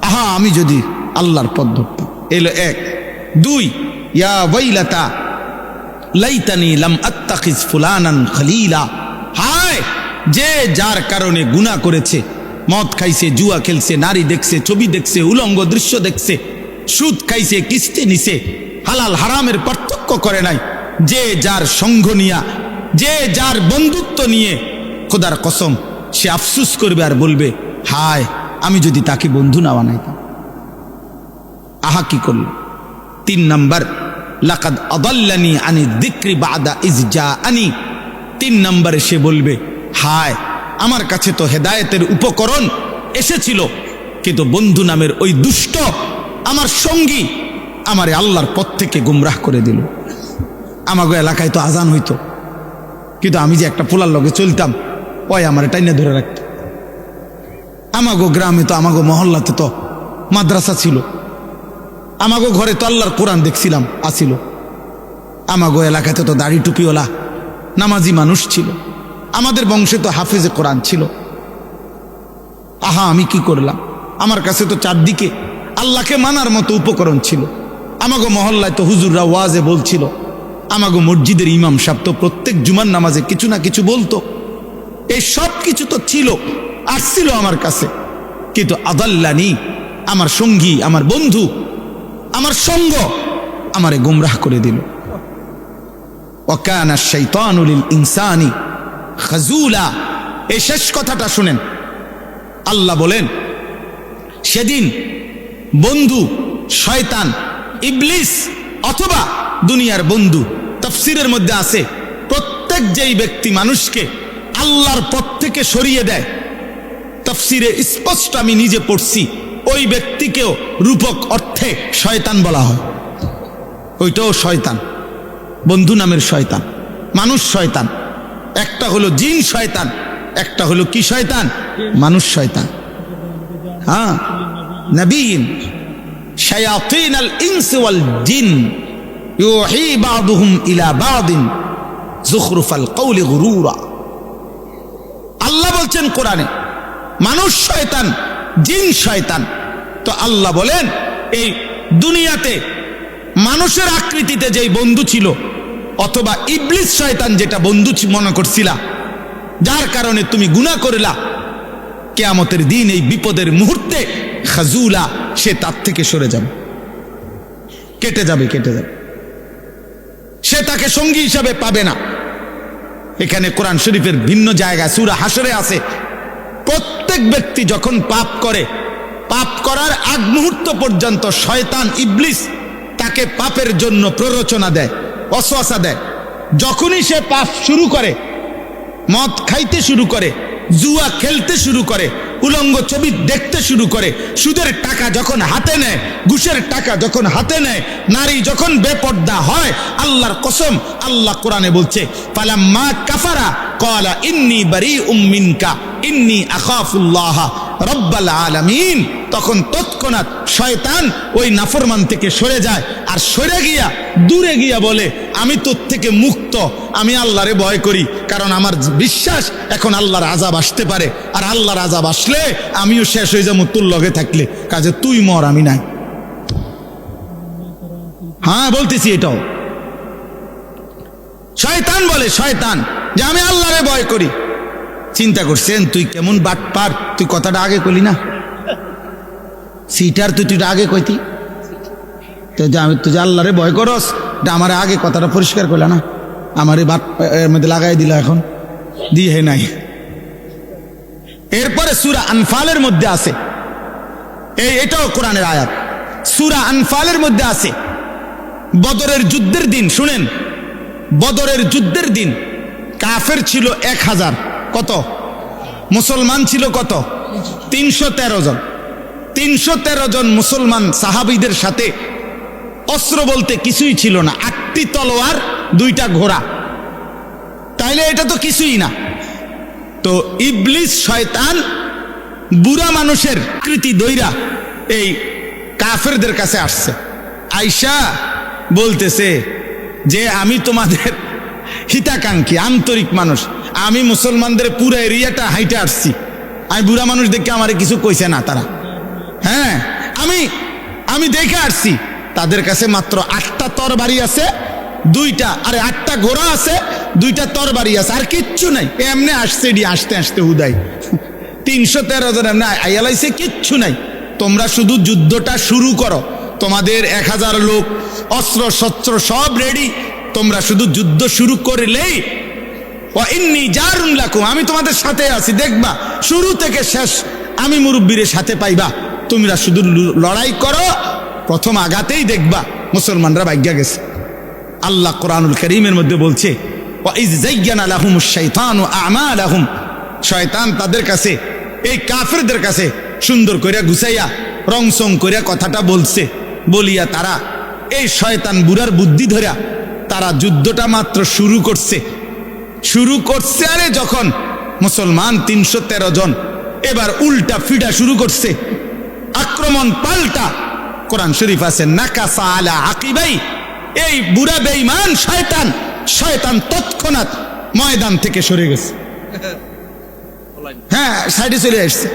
Speaker 1: আহা আমি যদি আল্লাহর পথ ধরতাম। এলো এক। দুই, ইয়া ওয়াইলাতা লাইতানি লাম আত্তাখিজ ফুলানান খলিলা, হায় যে যার কারণে গুনাহ করেছে, মদ খাইছে, জুয়া খেলছে, নারী দেখছে, ছবি দেখছে, উলঙ্গ দৃশ্য দেখছে, সুদ খাইছে, কিস্তি নিছে, হালাল হারামের পার্থক্য করে নাই, যে যার সঙ্গ নিয়া, যে যার বন্ধুত্ব নিয়ে, খোদার কসম সে আফসোস করবে আর বলবে, হায় আমি যদি তাকে বন্ধু না বানাইতাম। আহা কি করল। তিন নাম্বার, লাকাদ আদাল্লানি আনি যিকরি বাদা ইজ জাআনি, তিন নম্বরে সে বলবে, হায় আমার কাছে তো হেদায়েতের উপকরণ এসেছিল, কিন্তু বন্ধু নামের ওই দুষ্ট আমার সঙ্গী আমারে আল্লাহর পথ থেকে গুমরাহ করে দিল। আমাগো এলাকায় তো আজান হইতো, কিন্তু আমি যে একটা পোলার লগে চলতাম, ওই আমার টাইনে ধরে রাখত। আমাগো গ্রামে তো, আমাগো মহল্লাতে তো মাদ্রাসা ছিল, আমাগো ঘরে তো আল্লাহর কোরআন দেখছিলাম আসিল, আমাগো এলাকাতে তো দাড়ি টুপিওয়ালা নামাজি মানুষ ছিল, আমাদের বংশে তো হাফেজে কোরআন ছিল। আহা আমি কি করলাম, আমার কাছে তো চারদিকে আল্লাহকে মানার মতো উপকরণ ছিল। আমাগো মহল্লায় তো হুজুররা ওয়াজে বলছিল, আমাগো মসজিদের ইমাম সাহেব তো প্রত্যেক জুমার নামাজে কিছু না কিছু বলতো। এই সব কিছু তো ছিল, আসছিল আমার কাছে, কিন্তু আদাল্লানি আমার সঙ্গী, আমার বন্ধু, আমার সঙ্গ আমারে গুমরাহ করে দিল। ওয়াকানা শাইতানু লিল ইনসানি খাজুলা। এই শেষ কথাটা শুনেন, আল্লাহ বলেন সেদিন বন্ধু শয়তান, ইবলিস অথবা দুনিয়ার বন্ধু, তাফসীরের মধ্যে আছে প্রত্যেক যেই ব্যক্তি মানুষকে আল্লাহর পথ থেকে সরিয়ে দেয়, তাফসীরে স্পষ্ট আমি নিজে পড়ছি, ওই ব্যক্তিকেও রূপক অর্থে শয়তান বলা হয়। ওইটাও শয়তান, বন্ধু নামের শয়তান, মানুষ শয়তান। একটা হলো জিন শয়তান, একটা হলো কি শয়তান? মানুষ শয়তান। হ্যাঁ, নবীন শায়াতিনাল ইনসি ওয়াল জিন ইউহি বা'দুহুম ইলা বা'দিন যুখরুফাল কওলি গুরুরা। আল্লাহ বলছেন কোরআনে, মানুষ শয়তান, জিন শয়তান। তো আল্লাহ বলেন এই দুনিয়াতে মানুষের আকৃতিতে যেই বন্ধু ছিল, অথবা ইবলিস শয়তান যেটা বন্ধু মনে করছিলা, যার কারণে তুমি গুনাহ করলা, কিয়ামতের দিন এই বিপদের মুহূর্তে খাজুলা, সে তার থেকে সরে যাবে, কেটে যাবে, কেটে যাবে, সে তাকে সঙ্গী হিসাবে পাবে না। এখানে কোরআন শরীফের ভিন্ন জায়গা সূরা হাশরে আছে, প্রত্যেক ব্যক্তি যখন পাপ করে, পাপ করার আগ মুহূর্ত পর্যন্ত শয়তান ইবলিস তাকে পাপের জন্য প্ররোচনা দেয়, ওয়াসওয়াসা দেয়। যখনই সে পাপ শুরু করে, মদ খাইতে শুরু করে, জুয়া খেলতে শুরু করে, উলঙ্গ ছবি দেখতে শুরু করে, সুদের টাকা যখন হাতে নেয়, ঘুষের টাকা যখন হাতে নেয়, নারী যখন বেপর্দা হয়, আল্লাহর কসম আল্লাহ কোরআনে বলছে, ফালাম্মা কাফারা ক্বালা ইন্নী বারীউম মিনকা ইন্নী আখাফুল্লাহ রব্বাল আলামিন। তখন তৎক্ষণাৎ শয়তান ওই নাফরমান থেকে সরে যায়, আর সরে গিয়া দূরে গিয়া বলে, আমি তোর থেকে মুক্ত, আমি আল্লাহরে ভয় করি, কারণ আমার বিশ্বাস এখন আল্লাহর আযাব আসতে পারে, আর আল্লাহর আযাব আসলে আমিও শেষ হয়ে যাবো তোর লগে থাকলে, কাজে তুই মর, আমি নাই। হ্যাঁ বলতেছি, এটাও শয়তান বলে, শয়তান যে আমি আল্লাহরে ভয় করি, চিন্তা করছেন তুই কেমন বাটপার, তুই কথাটা আগে কইলি না, সিটার তুই আগে কইতি, আমি তুই যে আল্লাহরে ভয় করস, আমার আগে কথাটা পরিষ্কার করলে না, আমার এই বাট মধ্যে লাগাই দিল, এখন দিয়ে নাই। এরপরে সূরা আনফালের মধ্যে আছে, এটাও কোরআনের আয়াত, সূরা আনফালের মধ্যে আছে বদরের যুদ্ধের দিন। শুনেন, বদরের যুদ্ধের দিন কাফের ছিল 1000, কত? মুসলমান ছিল কত? 313 জন। 313 জন মুসলমান সাহাবীদের সাথে অস্ত্র বলতে কিছুই ছিল না, 8টি তলোয়ার, 2টা ঘোড়া, তাইলে এটা তো কিছুই না। তো ইবলিস শয়তান বুড়া মানুষের কৃতি দইরা এই কাফেরদের কাছে আসছে, আইসা বলতেছে যে আমি তোমাদের হিতাকাঙ্ক্ষী আন্তরিক মানুষ, আমি মুসলমানদের পুরো এরিয়াটা হাইটে আসছি, আমি বুড়া মানুষ দেখে আমারে কিছু কইছে না তারা, হ্যাঁ আমি দেখে আসছি, তাদের কাছে মাত্র 8টা তরবারি আছে, 2টা, আরে 8টা ঘোড়া আছে, 2টা তরবারি আছে, আর কিচ্ছু নাই, এমনি আসছে, আসতে আসতে হুদাই 313 জন এমনি আইয়ালাইছে, কিচ্ছু নাই, তোমরা শুধু যুদ্ধটা শুরু করো, তোমাদের 1000 লোক অস্ত্র শস্ত্র সব রেডি, তোমরা শুধু যুদ্ধ শুরু করলেই ওয়া ইন্নী জারুন লাকুম, আমি তোমাদের সাথে আছি, দেখবা শুরু থেকে শেষ আমি মুরব্বীর সাথে পাইবা, তোমরা শুধু লড়াই করো, প্রথম আঘাতেই দেখবা মুসলমানরা ভাগ্যা গেছে। আল্লাহ কোরআনুল কারীমের মধ্যে বলছে ওয়া ইয যায়্যানা লাহুমুশ শাইতানু আমালাহুম, শয়তান তাদের কাছে, এই কাফেরদের কাছে সুন্দর কইরা গুছাইয়া রংসং কইরা কথাটা বলছে, বলিয়া তারা এই শয়তান বুড়ার বুদ্ধি ধরা তারা যুদ্ধটা মাত্র শুরু করছে। আরে যখন মুসলমান 313 জন এবার উল্টা ফিডা শুরু করছে, আক্রমণ পাল্টা, কোরআন শরীফ আছে নাকাসা আলা আকিবাই, এই বুড়া বেঈমান শয়তান তৎক্ষণাৎ ময়দান থেকে সরে গেছে, হ্যাঁ সাইডে চলে আসছে,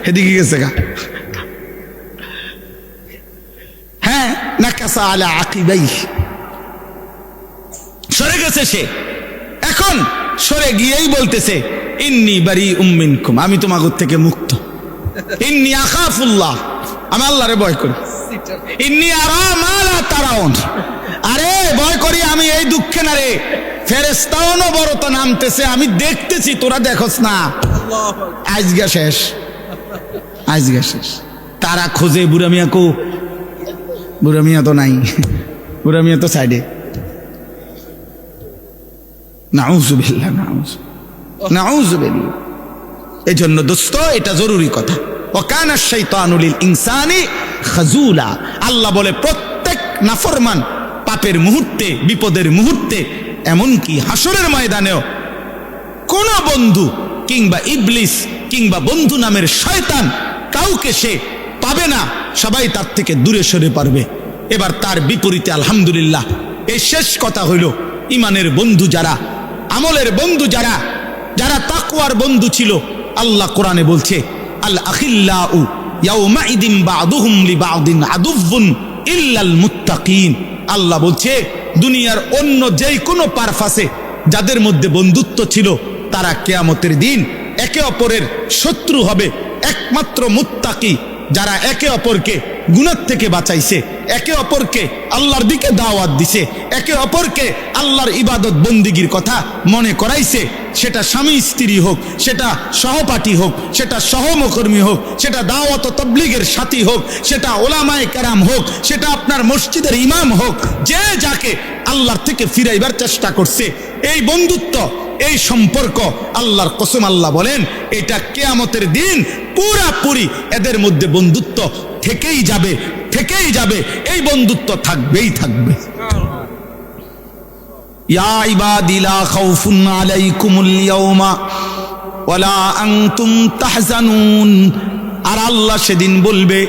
Speaker 1: এদিকে গেছে গা, হ্যাঁ নাকাসা আলা আকিবাই, সরে গেছে সে। এখন সরে গিয়েই বলতেছে ইন্নী বারিউম মিনকুম, আমি তোমাদের থেকে মুক্ত, ইন্নী আখাফুল্লাহ, আমি আল্লাহরে ভয় করি, ইন্নী আরা মা লা তারাউন, আরে ভয় করি আমি এই দুঃখে না রে, ফেরেশতাও বড় তো নামতেছে, আমি দেখতেছি, তোরা দেখোস না, আজগা শেষ। তারা খোঁজে বুড়া মিয়া কো, বুড়া মিয়া তো নাই, বুড়া মিয়া তো সাইডে, নাউযুবিল্লাহ, নাউযুবিল্লাহ। এই জন্য দোস্ত এটা জরুরি কথা, ওয়া কানা শাইতানু লিল ইনসানি খাজুলা, আল্লাহ বলে প্রত্যেক নাফরমান পাপের মুহূর্তে, বিপদের মুহূর্তে, এমনকি হাসরের ময়দানেও কোন বন্ধু কিংবা ইবলিস কিংবা বন্ধু নামের শয়তান কাউকে সে পাবে না, সবাই তার থেকে দূরে সরে পারবে। এবার তার বিপরীতে আলহামদুলিল্লাহ এই শেষ কথা হইল, ইমানের বন্ধু যারা, আমলের বন্ধু যারা, যারা তাকওয়ার বন্ধু ছিল, আল্লাহ কোরআনে বলছে আল আখিল্লাউ ইয়াউমাইদিন বা'দুহুম লিবা'দিন আদুউন ইল্লাল মুত্তাকিন, আল্লাহ বলছে দুনিয়ার অন্য যেই কোনো পারপাসে যাদের মধ্যে বন্ধুত্ব ছিল, তারা কিয়ামতের দিন একে অপরের শত্রু হবে, একমাত্র মুত্তাকি যারা একে অপরকে গুনাহ থেকে বাঁচাইছে, একে অপরকে আল্লাহর দিকে দাওয়াত দিছে, একে অপরকে আল্লাহর ইবাদত বন্দিগির কথা মনে করাইছে, সেটা স্বামী স্ত্রী হোক, সেটা সহপাঠী হোক, সেটা সহকর্মী হোক, সেটা দাওয়াত ও তাবলীগের সাথী হোক, সেটা ওলামায়ে কেরাম হোক, সেটা আপনার মসজিদের ইমাম হোক, যে যাকে আল্লাহর থেকে ফিরাইবার চেষ্টা করছে, এই বন্ধুত্ব, এই সম্পর্ক, আল্লাহর কসম আল্লাহ বলেন এটা কিয়ামতের দিন পুরাপুরি এদের মধ্যে বন্ধুত্ব থেকেই যাবে, এই বন্ধুত্ব থাকবেই থাকবে। ইয়া ইবাদি লা খাউফুন আলাইকুমুল ইয়াওমা ওয়ালা আনতুম তাহজানুন, আর আল্লাহ সেদিন বলবে,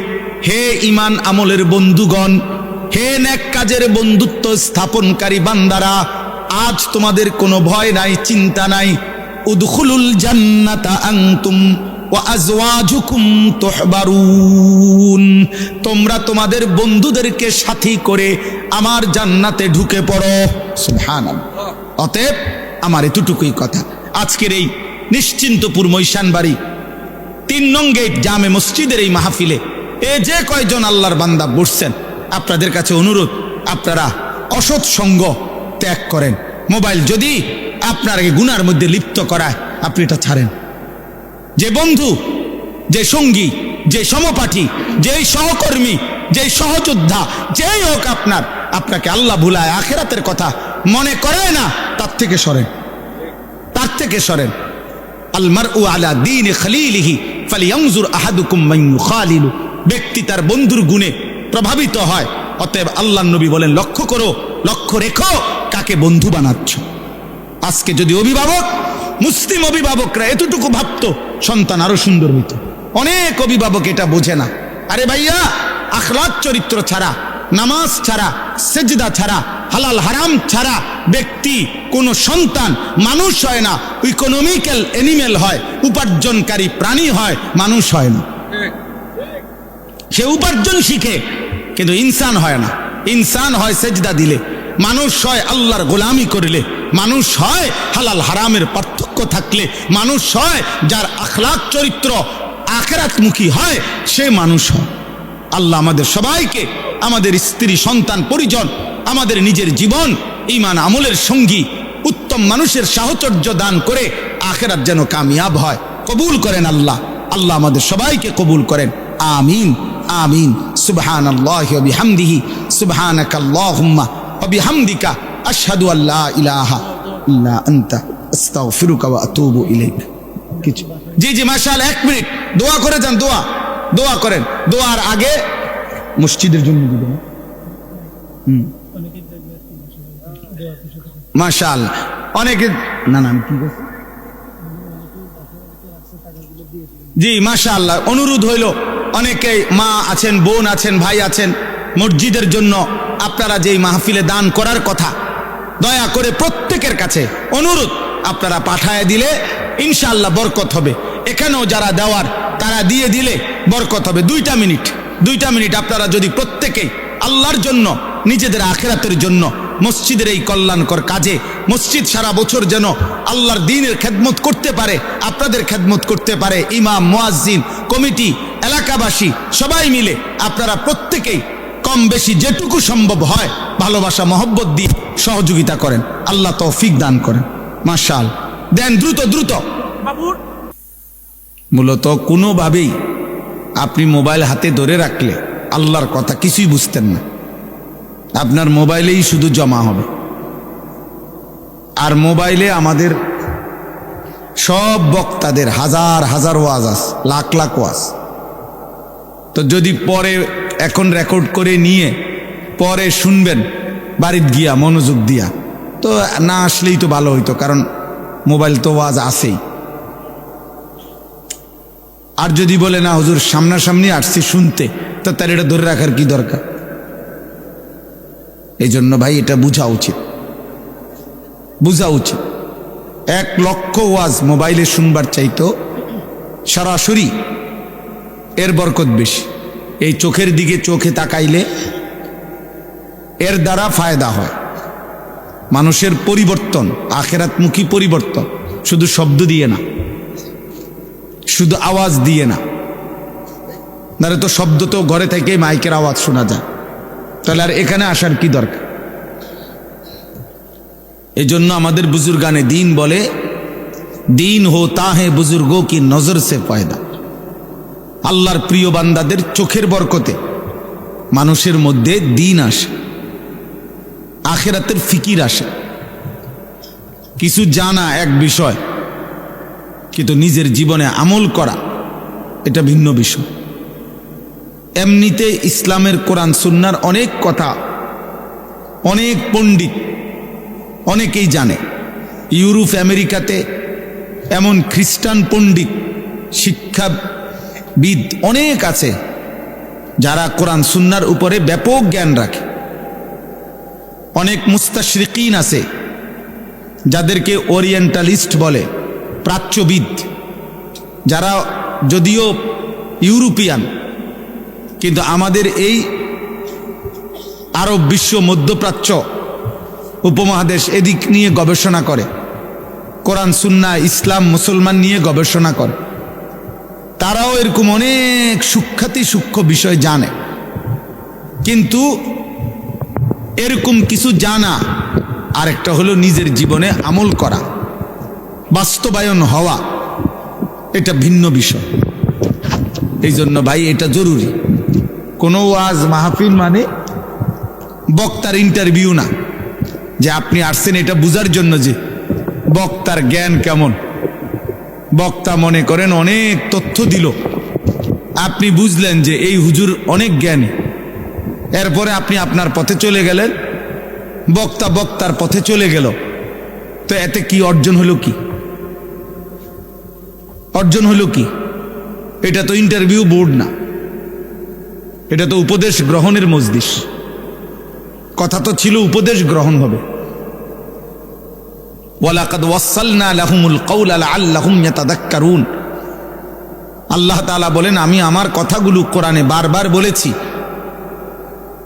Speaker 1: হে ঈমান আমলের বন্ধুগণ, হে নেক কাজের বন্ধুত্ব স্থাপনকারী বান্দারা, আজ তোমাদের কোনো ভয় নাই, চিন্তা নাই, উদখুলুল জান্নাতা আনতুম ওয়া আজওয়াজুকুম তুহবারুন, তোমরা তোমাদের বন্ধুদেরকে সাথী করে আমার জান্নাতে ঢুকে পড়ো। সুবহানাল্লাহ। অতএব আমার এতটুকুই কথা, আজকের এই নিশ্চিন্তপুর মৈশানবাড়ি ৩ নং গেট জামে মসজিদের এই মাহফিলে যে কয়জন আল্লাহর বান্দা বসছেন, আপনাদের কাছে অনুরোধ, আপনারা অসৎ সঙ্গ ত্যাগ করেন। মোবাইল যদি আপনাকে গুনার মধ্যে লিপ্ত করায়, আপনি এটা ছাড়েন। যে বন্ধু, যে সঙ্গী, যে সমপাঠী, যেই সহকর্মী, যেই সহযোদ্ধা, যেই হোক আপনাকে আল্লাহ ভুলায় আখিরাতের কথা মনে করায় না, তার থেকে সরেন, তার থেকে সরেন। আল মারউ আলা দীনি খলিলিহি ফালিয়ানজুর আহাদুকুম মান ইউখালিলু। ব্যক্তি তার বন্ধুর গুণে প্রভাবিত হয়, অতএব আল্লাহর নবী বলেন, লক্ষ্য করো, লক্ষ্য রেখো কাকে বন্ধু বানাচ্ছ। আজকে যদি অভিভাবক, মুসলিম অভিভাবকরা এতটুকু ভাবতো, সন্তান আরো সুন্দর হইত। অনেক অভিভাবক এটা বোঝে না। আরে ভাইয়া, আখলাক চরিত্র ছাড়া, নামাজ ছাড়া, সেজদা ছাড়া, হালাল হারাম ছাড়া ব্যক্তি, কোন সন্তান মানুষ হয় না। ইকোনমিক্যাল অ্যানিমেল হয়, উপার্জনকারী প্রাণী হয়, মানুষ হয় না। সে উপার্জন শিখে, কিন্তু ইনসান হয় না। ইনসান হয় সেজদা দিলে, মানুষ হয় আল্লাহর গোলামি করলে, মানুষ হয় হালাল হারামের পার্থক্য থাকলে, মানুষ হয় যার আখলাক চরিত্র আখিরাতমুখী হয়, সে মানুষ হয়। আল্লাহ আমাদের সবাইকে, আমাদের স্ত্রী, সন্তান, পরিজন, আমাদের নিজের জীবন ঈমান আমলের সঙ্গী উত্তম মানুষের সাহচর্য দান করে আখিরাত যেন কামিয়াব হয়, কবুল করেন আল্লাহ। আল্লাহ আমাদের সবাইকে কবুল করেন, আমিন আমিন। সুবহানাল্লাহি ওয়া বিহামদিহি, সুবহানাকাল্লাহুম্মা ওয়া বিহামদিকা, আশহাদু আল্লা ইলাহা ইল্লা আনতা, আস্তাগফিরুকা ওয়া আতুবু ইলাইক। কিছু জি মাশাআল্লাহ, 1 মিনিট দোয়া করে যান। দোয়া করেন। দোয়ার আগে মসজিদের জন্য দিবেন। মাশাআল্লাহ, অনেকে না কি বলছে? জি মাশাআল্লাহ, অনুরোধ হইল, অনেকে মা আছেন, বোন আছেন, ভাই আছেন, মসজিদের জন্য আপনারা যেই মাহফিলে দান করার কথা, দয়া করে প্রত্যেকের কাছে অনুরোধ, আপনারা পাঠায় দিলে ইনশাআল্লাহ বরকত হবে। এখানেও যারা দেওয়ার, তারা দিয়ে দিলে বরকত হবে। 2টা মিনিট আপনারা যদি প্রত্যেকেই আল্লাহর জন্য, নিজেদের আখিরাতের জন্য, মসজিদের এই কল্যাণকর কাজে, মসজিদ সারা বছর যেন আল্লাহর দ্বীনের খেদমত করতে পারে, আপনাদের খেদমত করতে পারে, ইমাম, মুয়াজ্জিন, কমিটি, এলাকাবাসী সবাই মিলে আপনারা প্রত্যেকেই কম বেশি যেটুকু সম্ভব হয় ভালোবাসা মহব্বত দিয়ে সহযোগিতা করেন। আল্লাহ তৌফিক দান করেন। মাশাআল্লাহ, দেন দ্রুত। মূলত কোনোভাবেই আপনি মোবাইল হাতে ধরে রাখলে আল্লাহর কথা কিছুই বুঝতেন না। আপনার মোবাইলেই শুধু জমা হবে। আর মোবাইলে আমাদের সব বক্তাদের হাজার ওয়াজ আছে, লাখ ওয়াজ। তো যদি পরে এখন রেকর্ড করে নিয়ে পরে শুনবেন বাড়িতে গিয়া মনোযোগ দিয়া, তো না আসলেই তো ভালো হইতো, কারণ মোবাইল তো ওয়াজ আছেই। আর যদি বলে না হুজুর সামনাসামনি আসছি শুনতে, তো তার এটা ধরে রাখার কি দরকার? এই জন্য ভাই এটা বোঝা উচিত। 1 লক্ষ ওয়াজ মোবাইলে শুনবার চাইতো সরাসরি এর বরকত বেশি। এই চোখের দিকে চোখে তাকাইলে এর দ্বারা ফায়দা হয়, মানুষের পরিবর্তন, আখিরাতমুখী পরিবর্তন, শুধু শব্দ দিয়ে না, শুধু আওয়াজ দিয়ে না। নারে তো শব্দ তো ঘরে থেকে মাইকের আওয়াজ শোনা যায়, তাহলে আর এখানে আসার কি দরকার? এই জন্য আমাদের বুজুর্গানে দিন বলে, দিন হোতা হে বুজুর্গো কি নজর সে পয়দা। আল্লাহর প্রিয় বান্দাদের চোখের বরকতে মানুষের মধ্যে দিন আসে, আখিরাতের ফিকির আসে। কিছু জানা এক বিষয়, কিন্তু নিজের জীবনে আমল করা এটা ভিন্ন বিষয়। এমনিতে ইসলামের কোরআন সুন্নাহর অনেক কথা অনেক পণ্ডিত অনেকেই জানে। ইউরোপ আমেরিকাতে এমন খ্রিস্টান পণ্ডিত, শিক্ষাবিদ অনেক আছে যারা কোরআন সুন্নাহর উপরে ব্যাপক জ্ঞান রাখে। অনেক মুস্তাশরিকিন আছে যাদেরকে ওরিয়েন্টালিস্ট বলে, প্রাচ্যবিদ, যারা যদিও ইউরোপিয়ান, কিন্তু আমাদের এই আরব বিশ্ব, মধ্যপ্রাচ্য উপমহাদেশ এদিক নিয়ে গবেষণা করে। কোরআন সুন্নাহ ইসলাম মুসলমান নিয়ে গবেষণা করে, তারাও এরকম অনেক সূক্ষ্ম বিষয় জানে, কিন্তু এরকম কিছু জানা আর একটা হলো নিজের জীবনে আমল করা, বাস্তবায়ন হওয়া, এটা ভিন্ন বিষয়। এই জন্য ভাই এটা জরুরি। কোনো ওয়াজ মাহফিল মানে বক্তার ইন্টারভিউ না, যে আপনি আসছেন এটা বুঝার জন্য যে বক্তার জ্ঞান কেমন। বক্তা মনে করেন অনেক তথ্য দিল, আপনি বুঝলেন যে এই হুজুর অনেক জ্ঞানী, এরপরে আপনি আপনার পথে চলে গেলেন, বক্তা বক্তার পথে চলে গেল, তো এতে কি অর্জন হলো? কি অর্জন হলো? কি? এটা তো ইন্টারভিউ বোর্ড না, এটা তো উপদেশ গ্রহণের মজলিস। কথা তো ছিল উপদেশ গ্রহণ হবে। ওয়ালাকাদ ওয়াসালনা লাহুমুল কাওলা লাআল্লাহুম ইয়াতাযাক্কারুন। আল্লাহ তাআলা বলেন, আমি আমার কথাগুলো কোরআনে বারবার বলেছি।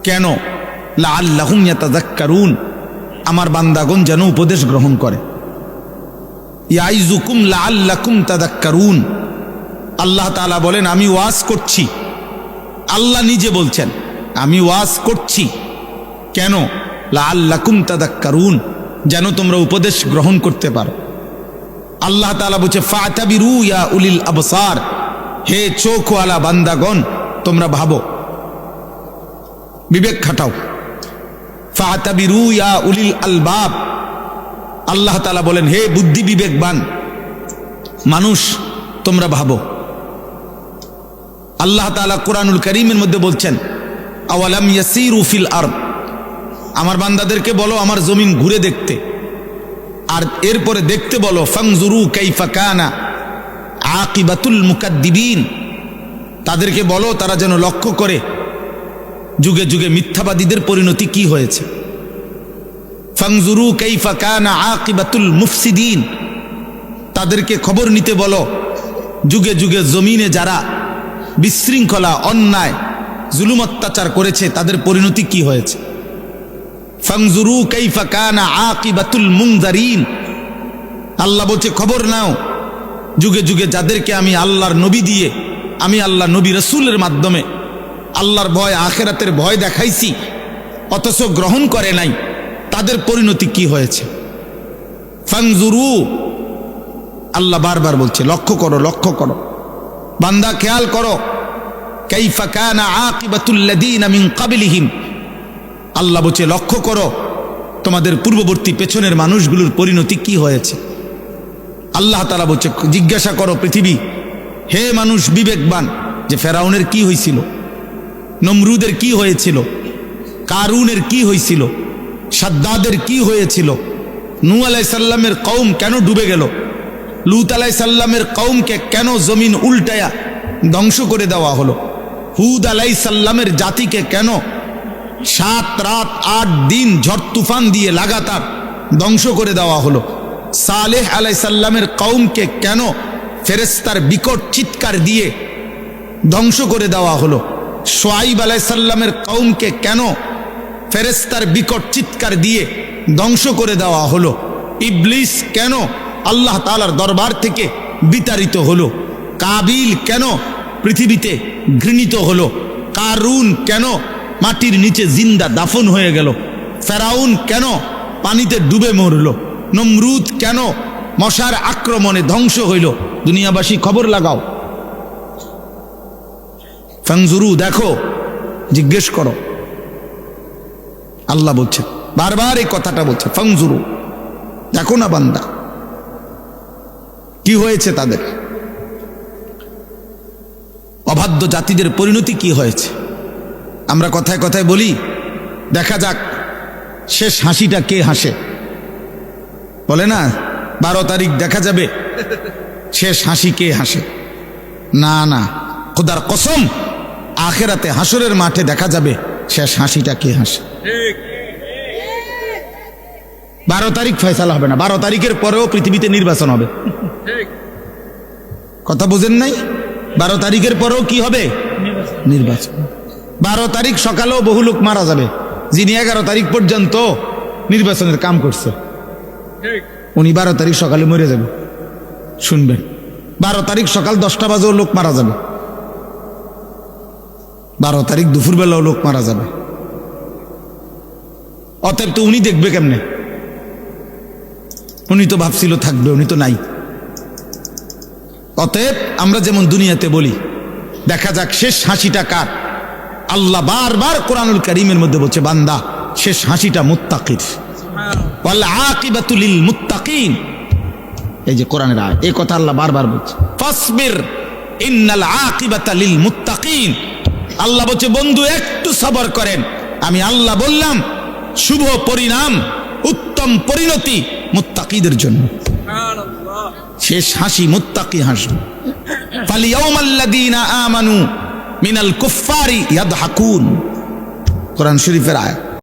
Speaker 1: কেন? লাআল্লাহুম ইয়াতাযাক্কারুন, আমার বান্দাগণ যেন উপদেশ গ্রহণ করে। ইয়াইযুকুম লাআল্লাকুম তাযাক্কারুন। আল্লাহ তাআলা বলেন, আমি ওয়াজ করছি। আল্লাহ নিজে বলছেন, আমি ওয়াজ করছি। কেন? লাআল্লাকুম তাযাক্কারুন, যেন তোমরা উপদেশ গ্রহণ করতে পারো। আল্লাহ তাআলা বলছে, ফাতাবিরু ইয়া উলিল আবসার, হে চোখওয়ালা বান্দাগণ তোমরা ভাবো, বিবেক খাটাও। ফাতাবিরু ইয়া উলিল আলবাব, আল্লাহ তাআলা বলেন, হে বুদ্ধি বিবেকবান মানুষ তোমরা ভাবো। আল্লাহ তাআলা কুরআনুল কারীমের মধ্যে বলছেন, আওয়ালাম ইয়াসিরু ফিল আরদ, আমার বান্দাদেরকে বলো আমার জমিন ঘুরে দেখতে, আর এরপরে দেখতে বলো ফানজুরু কাইফা কানা আকিবাতুল মুকাদ্দিবিন, তাদেরকে বলো তারা যেন লক্ষ্য করে যুগে যুগে মিথ্যাবাদীদের পরিণতি কি হয়েছে। ফানজুরু কাইফা কানা আকিবাতুল মুফসিদিন, তাদেরকে খবর নিতে বলো যুগে যুগে জমিনে যারা বিশৃঙ্খলা, অন্যায়, জুলুম অত্যাচার করেছে তাদের পরিণতি কি হয়েছে। ফানজুরু কাইফা কানা আকিবাতুল মুনজারিন, আল্লাহ বলছে খবর নাও যুগে যুগে যাদেরকে আমি আল্লাহর নবী দিয়ে, আমি আল্লাহ নবী রাসূলের মাধ্যমে আল্লাহর ভয়, আখিরাতের ভয় দেখাইছি, অথচ গ্রহণ করে নাই, তাদের পরিণতি কি হয়েছে। ফানজুরু, আল্লাহ বারবার বলছে লক্ষ্য করো, লক্ষ্য করো বান্দা, খেয়াল করো। কাইফা কানা আকিবাতুল লাযীনা মিন ক্বাবলিহিম, আল্লাহ বলছে লক্ষ্য করো তোমাদের পূর্ববর্তী পেছনের মানুষগুলোর পরিণতি কি হয়েছে। আল্লাহ তাআলা বলছে জিজ্ঞাসা করো পৃথিবী, হে মানুষ বিবেকবান, যে ফেরাউনের কি হয়েছিল, নমরুদের কি হয়েছিল, কারুনের কি হয়েছিল, সাদ্দাদের কি হয়েছিল, নূহ আলাইহিস সালামের কওম কেন ডুবে গেল, লূত আলাইহিস সালামের কওমকে কেন জমিন উল্টায়া ধ্বংস করে দেওয়া হলো, হুদ আলাইহিস সালামের জাতিকে কেন 7 রাত 8 দিন ঝড় তুফান দিয়ে লাগাতার ধ্বংস করে দেওয়া হলো, সালেহ আলাইহিস সালামের কওমকে কেন ফেরেশতার বিকট চিৎকার দিয়ে ধ্বংস করে দেওয়া হলো, শুআইব আলাইহিস সালামের কওমকে কেন ফেরেশতার বিকট চিৎকার দিয়ে ধ্বংস করে দেওয়া হলো, ইবলিস কেন আল্লাহ তাআলার দরবার থেকে বিতাড়িত হলো, কাবিল কেন পৃথিবীতে ঘৃণিত হলো, কারুন কেন মাটির নিচে জিন্দা দাফন হয়ে গেল, ফেরাউন কেন পানিতে ডুবে মরল, নমরুদ কেন মশার আক্রমণে ধ্বংস হইল। দুনিয়াবাসী খবর লাগাও, ফানজুরু, দেখো, জিজ্ঞেস করো। আল্লাহ বলছে, বারবার এই কথাটা বলছে, ফানজুরু, দেখো না বান্দা কি হয়েছে, তাদের অবাধ্য জাতিদের পরিণতি কি হয়েছে। আমরা কথায় কথায় বলি দেখা যাক শেষ হাসিটা কে হাসে, বলে না 12 তারিখ দেখা যাবে শেষ হাসি কে হাসে। না না, খোদার কসম, আখিরাতে হাসরের মাঠে দেখা যাবে শেষ হাসিটা কে হাসে। 12 তারিখ ফয়সালা হবে না, 12 তারিখের পরেও পৃথিবীতে নির্বাচন হবে। কথা বুঝেন নাই? 12 তারিখের পরেও কি হবে? নির্বাচন। 12 তারিখ সকালেও বহু লোক মারা যাবে যিনি 11 তারিখ পর্যন্ত নির্বাচনের কাম করছে। উনি 12 তারিখ সকালে মরে যাবে, শুনবেন। 12 তারিখ সকাল 10টা বাজেও লোক মারা যাবে, 12 তারিখ দুপুরবেলাও লোক মারা যাবে। অতএব তো উনি দেখবে কেমনে? উনি তো ভাবছিল থাকবে, উনি তো নাই। অতএব আমরা যেমন দুনিয়াতে বলি, দেখা যাক শেষ হাসিটা কার। আল্লাহ বারবার কোরআনুল কারীমের মধ্যে বলছে, বান্দা শেষ হাসিটা মুত্তাকির, ওয়াল আকিবাতু লিল মুত্তাকিন। এই যে কোরআনের আয়াত, এই কথা আল্লাহ বারবার বলছে, ফাসবির ইন্নাল আকিবাতা লিল মুত্তাকিন। আল্লাহ বলছে, বন্ধু একটু সবর করেন, আমি আল্লাহ বললাম শুভ পরিণাম, উত্তম পরিণতি মুত্তাকিদের জন্য। শেষ হাসি মুত্তাকি হাসি। ফালিয়াউমাল্লাযীনা আমানু মিনাল কুফফারি ইয়াদহাকুন, কোরআন শরীফের আয়াত।